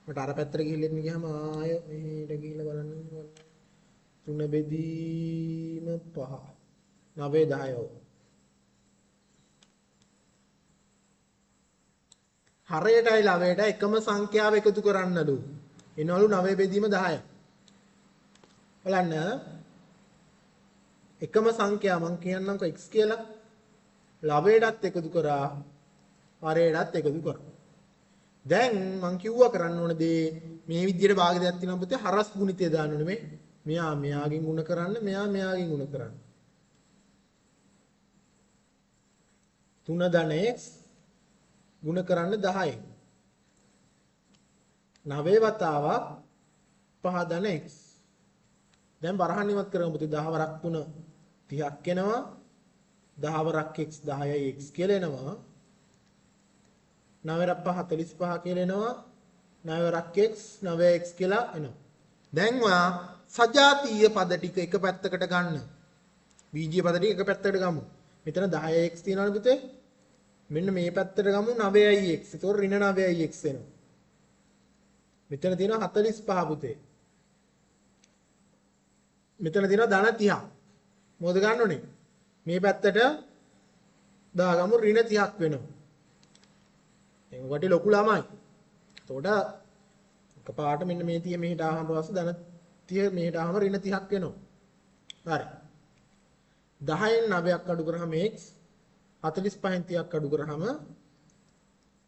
මට අර පැත්තට ගිහිල්ලා ඉන්න ගියාම ආය මෙහෙට ගිහිල්ලා බලන්න 3 බෙදීම 5 9 10 හරයටයි ළවයට එකම සංඛ්‍යාව එකතු කරන්නලු. එනවලු 9 බෙදීම 10. බලන්න එකම සංඛ්‍යාව මම කියන්නම්කෝ x කියලා. ළවයටත් එකතු කරා හරයටත් එකතු කරා. දැන් මම කිව්වා කරන්න ඕන දේ මේ විදිහට භාග දෙයක් තියෙනවා පුතේ හරස් ගුණිතය දාන්න ඕනේ මේ. මෙයා මෙයාගෙන් ගුණ කරන්න මෙයා මෙයාගෙන් ගුණ කරන්න. 3 ධන x ගුණ කරන්න 10. 9 වතාවක් 5 ධන x. දැන් බරහන් ඉවත් කරමු පුතේ 10 වරක් 3 30ක් එනවා. 10 වරක් x 10යි x කියලා එනවා. 9 වරක් 5 45 කියලා එනවා. 9 වරක් x 9x කියලා එනවා. දැන් ඔයා සජාතීය පද ටික එක පැත්තකට ගන්න. බීජීය පද ටික එක පැත්තකට ගමු. මෙතන 10x තියෙනවනේ පුතේ. මෙන්න මේ පැත්තට ගමු 9ix. ඒතකොට ඍණ 9ix එනවා. මෙතන තියෙනවා 45 පුතේ. මෙතන තියෙනවා ධන 30ක්. මොකද ගන්න ඕනේ? මේ පැත්තට දාගමු ඍණ 30ක් වෙනවා. ඒක වටේ ලොකු ළමයි. එතකොට එකපාරට මෙන්න මේ 30 මෙහෙට ආවම පස්සේ ධන 30 මෙහෙට ආවම ඍණ 30ක් වෙනවා. හරි. 10න් 9ක් අඩු කරාම x 45න් 30ක් අඩු කරාම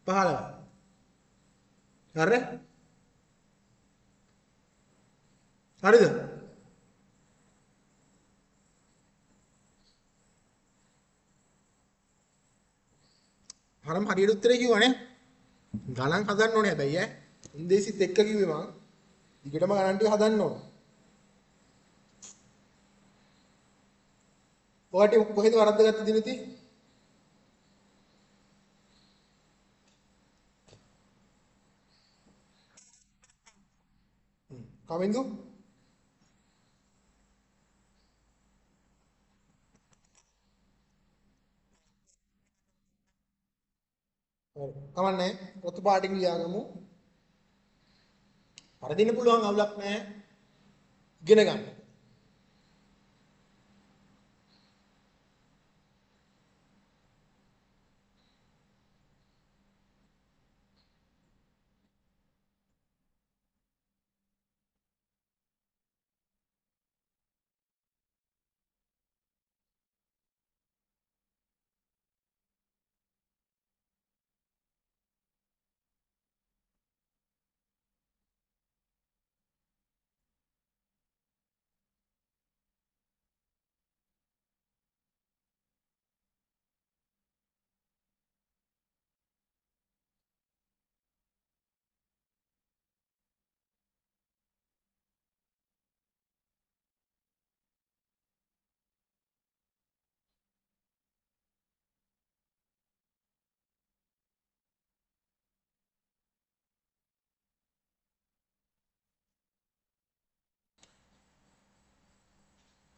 15. හරි? හරිද? හරම හරියට උත්තරේ කිව්වනේ. ගණන් හදන්න ඕනේ හැබැයි ඈ. ඉන්දේසිත් එක්ක කිව්වේ මං. ඊකටම ගණන් ටික හදන්න ඕන. ඔයාට කොහෙද වරද්දගත්තේ දිනති? අමින්දු හරි කමන්නේ පොත් පාටින් ලියාගමු වරදින්න පුළුවන් අවුලක් නැහැ ඉගෙන ගන්න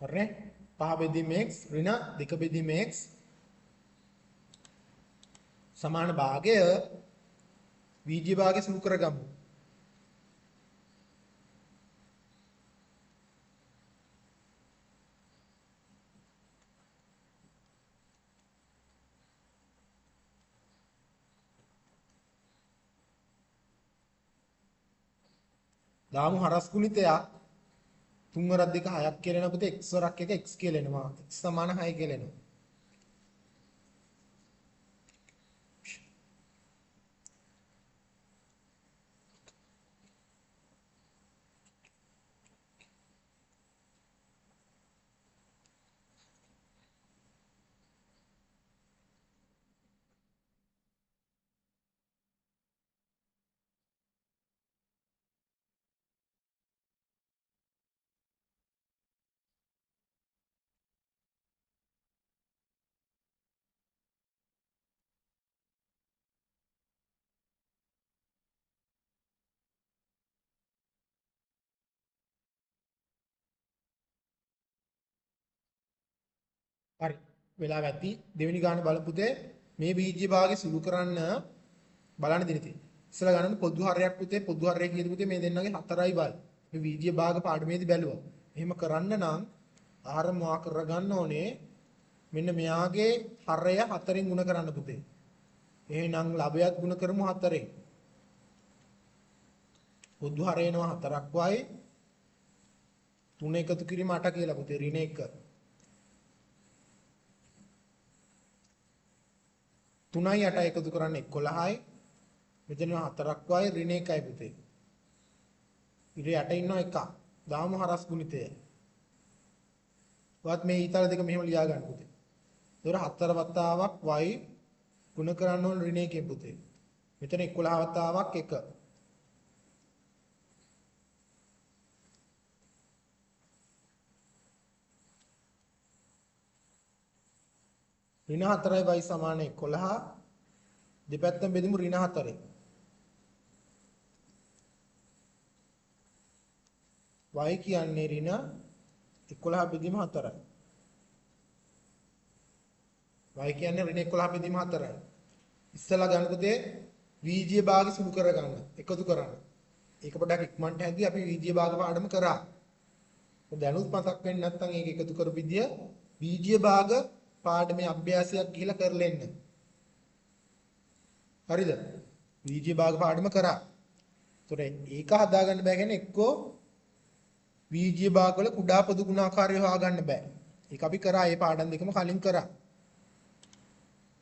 හරිනේ පහ බෙදීම x ඍණ දෙක බෙදීම x සමාන භාගය වීජ්‍ය භාගය සුළු කරගමු දාමු හරස් ගුණිතයක් 3 වරක් 2 6ක් කියලා එනකොට x වරක් 1 x කියලා එනවා x සමාන 6 කියලා එනවා හරි වෙලාව ඇති දෙවෙනි ගාන බලමු පුතේ මේ වීජ්‍ය භාගය සුළු කරන්න බලන්න දින තියෙන්නේ ඉස්සලා ගන්න පොදු හරයක් පුතේ පොදු හරයක් කියද පුතේ මේ දෙන්නගේ 4යි බල මේ වීජ්‍ය භාග පාඩමේදී බැලුවා එහෙම කරන්න නම් ආහාර මොවා කරගන්න ඕනේ මෙන්න මෙයාගේ හරය 4න් ගුණ කරන්න පුතේ එහෙනම් ලබයත් ගුණ කරමු 4න් පොදු හරය එනවා 4ක් වයි 3 එකතු කිරීම 8 කියලා පුතේ ඍණ 1 3යි 8යි එකතු කරන්නේ 11යි. මෙතන 4ක් වයි ඍණ 1යි පුතේ. ඉතින් 8 ඉන්නවා 1ක්. දාමු හරස් ගුණිතය. වත් මේ ඊතල දෙක මෙහෙම ලියා ගන්න පුතේ. ඒතර 4 වතාවක් y ගුණ කරන්න ඕන ඍණ 1කින් පුතේ. මෙතන 11 වතාවක් 1. ඍණ 4යි y සමාන 11. දෙපැත්තම බෙදමු ඍණ 4. y කියන්නේ ඍණ 11 බෙදීම 4යි. y කියන්නේ ඍණ 11 බෙදීම 4යි. ඉස්සලා ගන්න පුතේ වීජ්‍ය භාග සුළු කරගන්න එකතු කරන්න. ඒක පොඩ්ඩක් ඉක්මනට හැදී අපි වීජ්‍ය භාග පාඩම කරා. දැනුත් මතක් වෙන්නේ නැත්නම් ඒක එකතු කරපු විදිය වීජ්‍ය භාග පාඩමේ අභ්‍යාසයක් ගිහිලා කරලා එන්න. හරිද? වීජ්‍ය භාග පාඩම කරා. ඒතොර ඒක හදාගන්න බෑ කියන්නේ එක්කෝ වීජ්‍ය භාග වල කුඩා පොදු ගුණාකාරය හොයාගන්න බෑ. ඒක අපි කරා ඒ පාඩම් දෙකම කලින් කරා.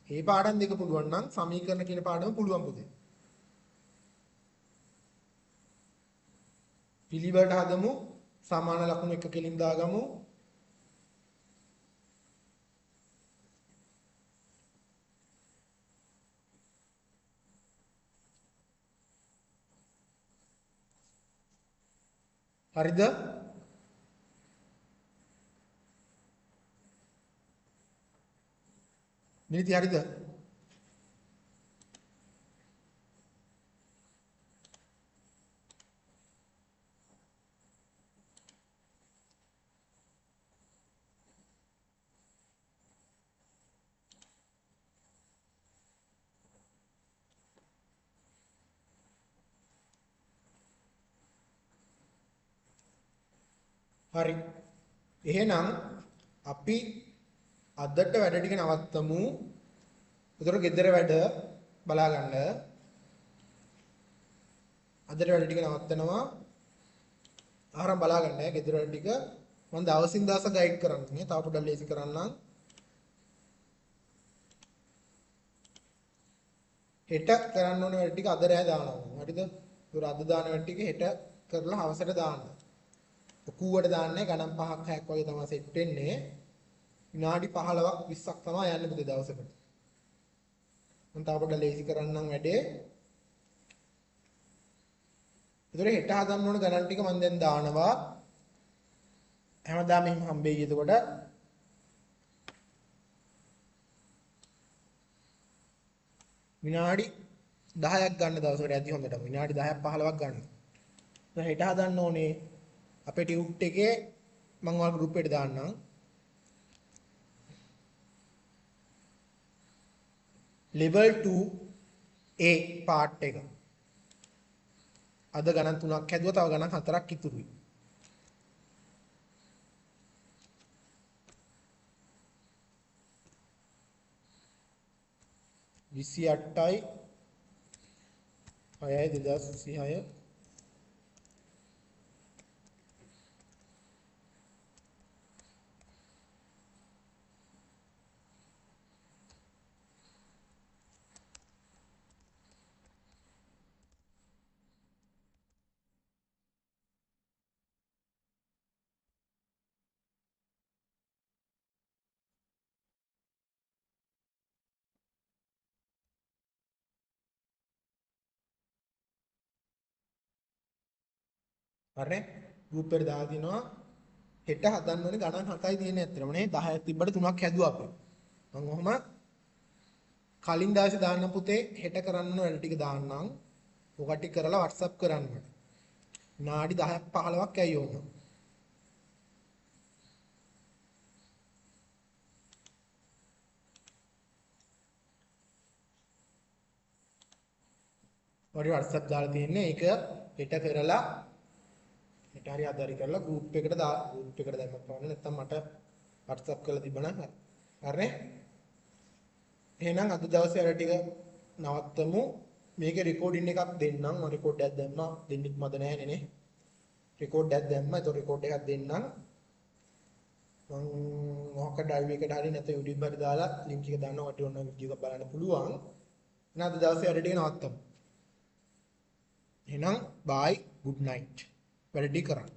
මේ පාඩම් දෙක පුළුවන් නම් සමීකරණ කියන පාඩම පුළුවන් පුතේ. පිළිවෙලට හදමු සමාන ලකුණු එක කෙලින් දාගමු. හරිද? නිති හරිද? හරි. එහෙනම් අපි අදට වැඩ ටික නවත්තමු. උදේට ගෙදර වැඩ බලා ගන්න. අදට වැඩ ටික නවත්තනවා. ආරම් බලා ගන්න. ගෙදර වැඩ ටික මම දවසින් දවස ගයිඩ් කරන්නේ. තව පොඩ්ඩක් ලේසි කරන්නම්. හෙට කරන්න ඕන වැඩ ටික අද රෑ දානවා. හරිද? ඒතර අද දාන වැඩ ටික හෙට කරලා හවසට දාන්න. ඔකුවට දාන්නේ ගණන් 5ක් 6ක් වගේ තමයි සෙට් වෙන්නේ. විනාඩි 15ක් 20ක් තමයි යන්නේ පුතේ දවසකට. මම තාම පොඩ්ඩක් ලේසි කරන්නම් වැඩේ. ඒතර හෙට හදන්න ඕන ගණන් ටික මම දැන් දානවා. හැමදාම එහෙම හම්බෙයි. එතකොට විනාඩි 10ක් ගන්න දවසකට ඇති හොඳටම. විනාඩි 10ක් 15ක් ගන්න. දැන් හෙට හදන්න ඕනේ අපේ ටියුට් එකේ මම ඔයාලා ගෲප් එකට දාන්නම්. level 2A part එක. අද ගණන් 3ක් හැදුවා, තව ගණන් 4ක් ඉතුරුයි. විසි අටයි 6යි 2026 හරිනේ ගෲප් එකට දාලා තිනවා. හෙට හදන්න ඕනේ ගණන් 7යි තියෙන්නේ ඇත්තටම නේ. 10ක් තිබ්බට 3ක් හැදුවා අපි. මම ඔහම කලින් දවසේ දාන්න පුතේ හෙට කරන්න ඕන වැඩ ටික දාන්නම්. ඔකට ටික කරලා WhatsApp කරන්න. විනාඩි 10ක් 15ක් ඇයි ඕන. ඔරි WhatsApp දාලා තියෙන්නේ. ඒක හෙට කරලා හෙට හරි අද හරි කරලා ගෲප් එකට ගෲප් එකට දැම්මත් කවන්නේ නැත්නම් මට WhatsApp කරලා තිබ්බනම් හරිනේ. එහෙනම් අද දවසේ වැඩ ටික නවත්තමු. මේකේ රෙකෝඩින් එකක් දෙන්නම්. මම රෙකෝඩ් එකක් දැම්මා. දෙන්නෙත් මද නැහැනේ නේ. රෙකෝඩ් එකක් දැම්මා. ඒක රෙකෝඩ් එකක් දෙන්නම්. මම මොකක් ඩ්‍රයිව් එකට හරි නැත්නම් YouTube එකට දාලා ලින්ක් එක දානවා. ඔයාලට ඕන වීඩියෝ එකක් බලන්න පුළුවන්. එහෙනම් අද දවසේ වැඩ ටික නවත්තමු. එහෙනම් bye good night. වැඩ ටික කරන්න.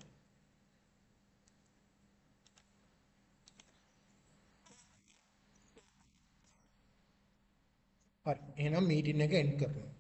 හරි. එහෙනම් මීටින් එක එන්ඩ් කරනවා.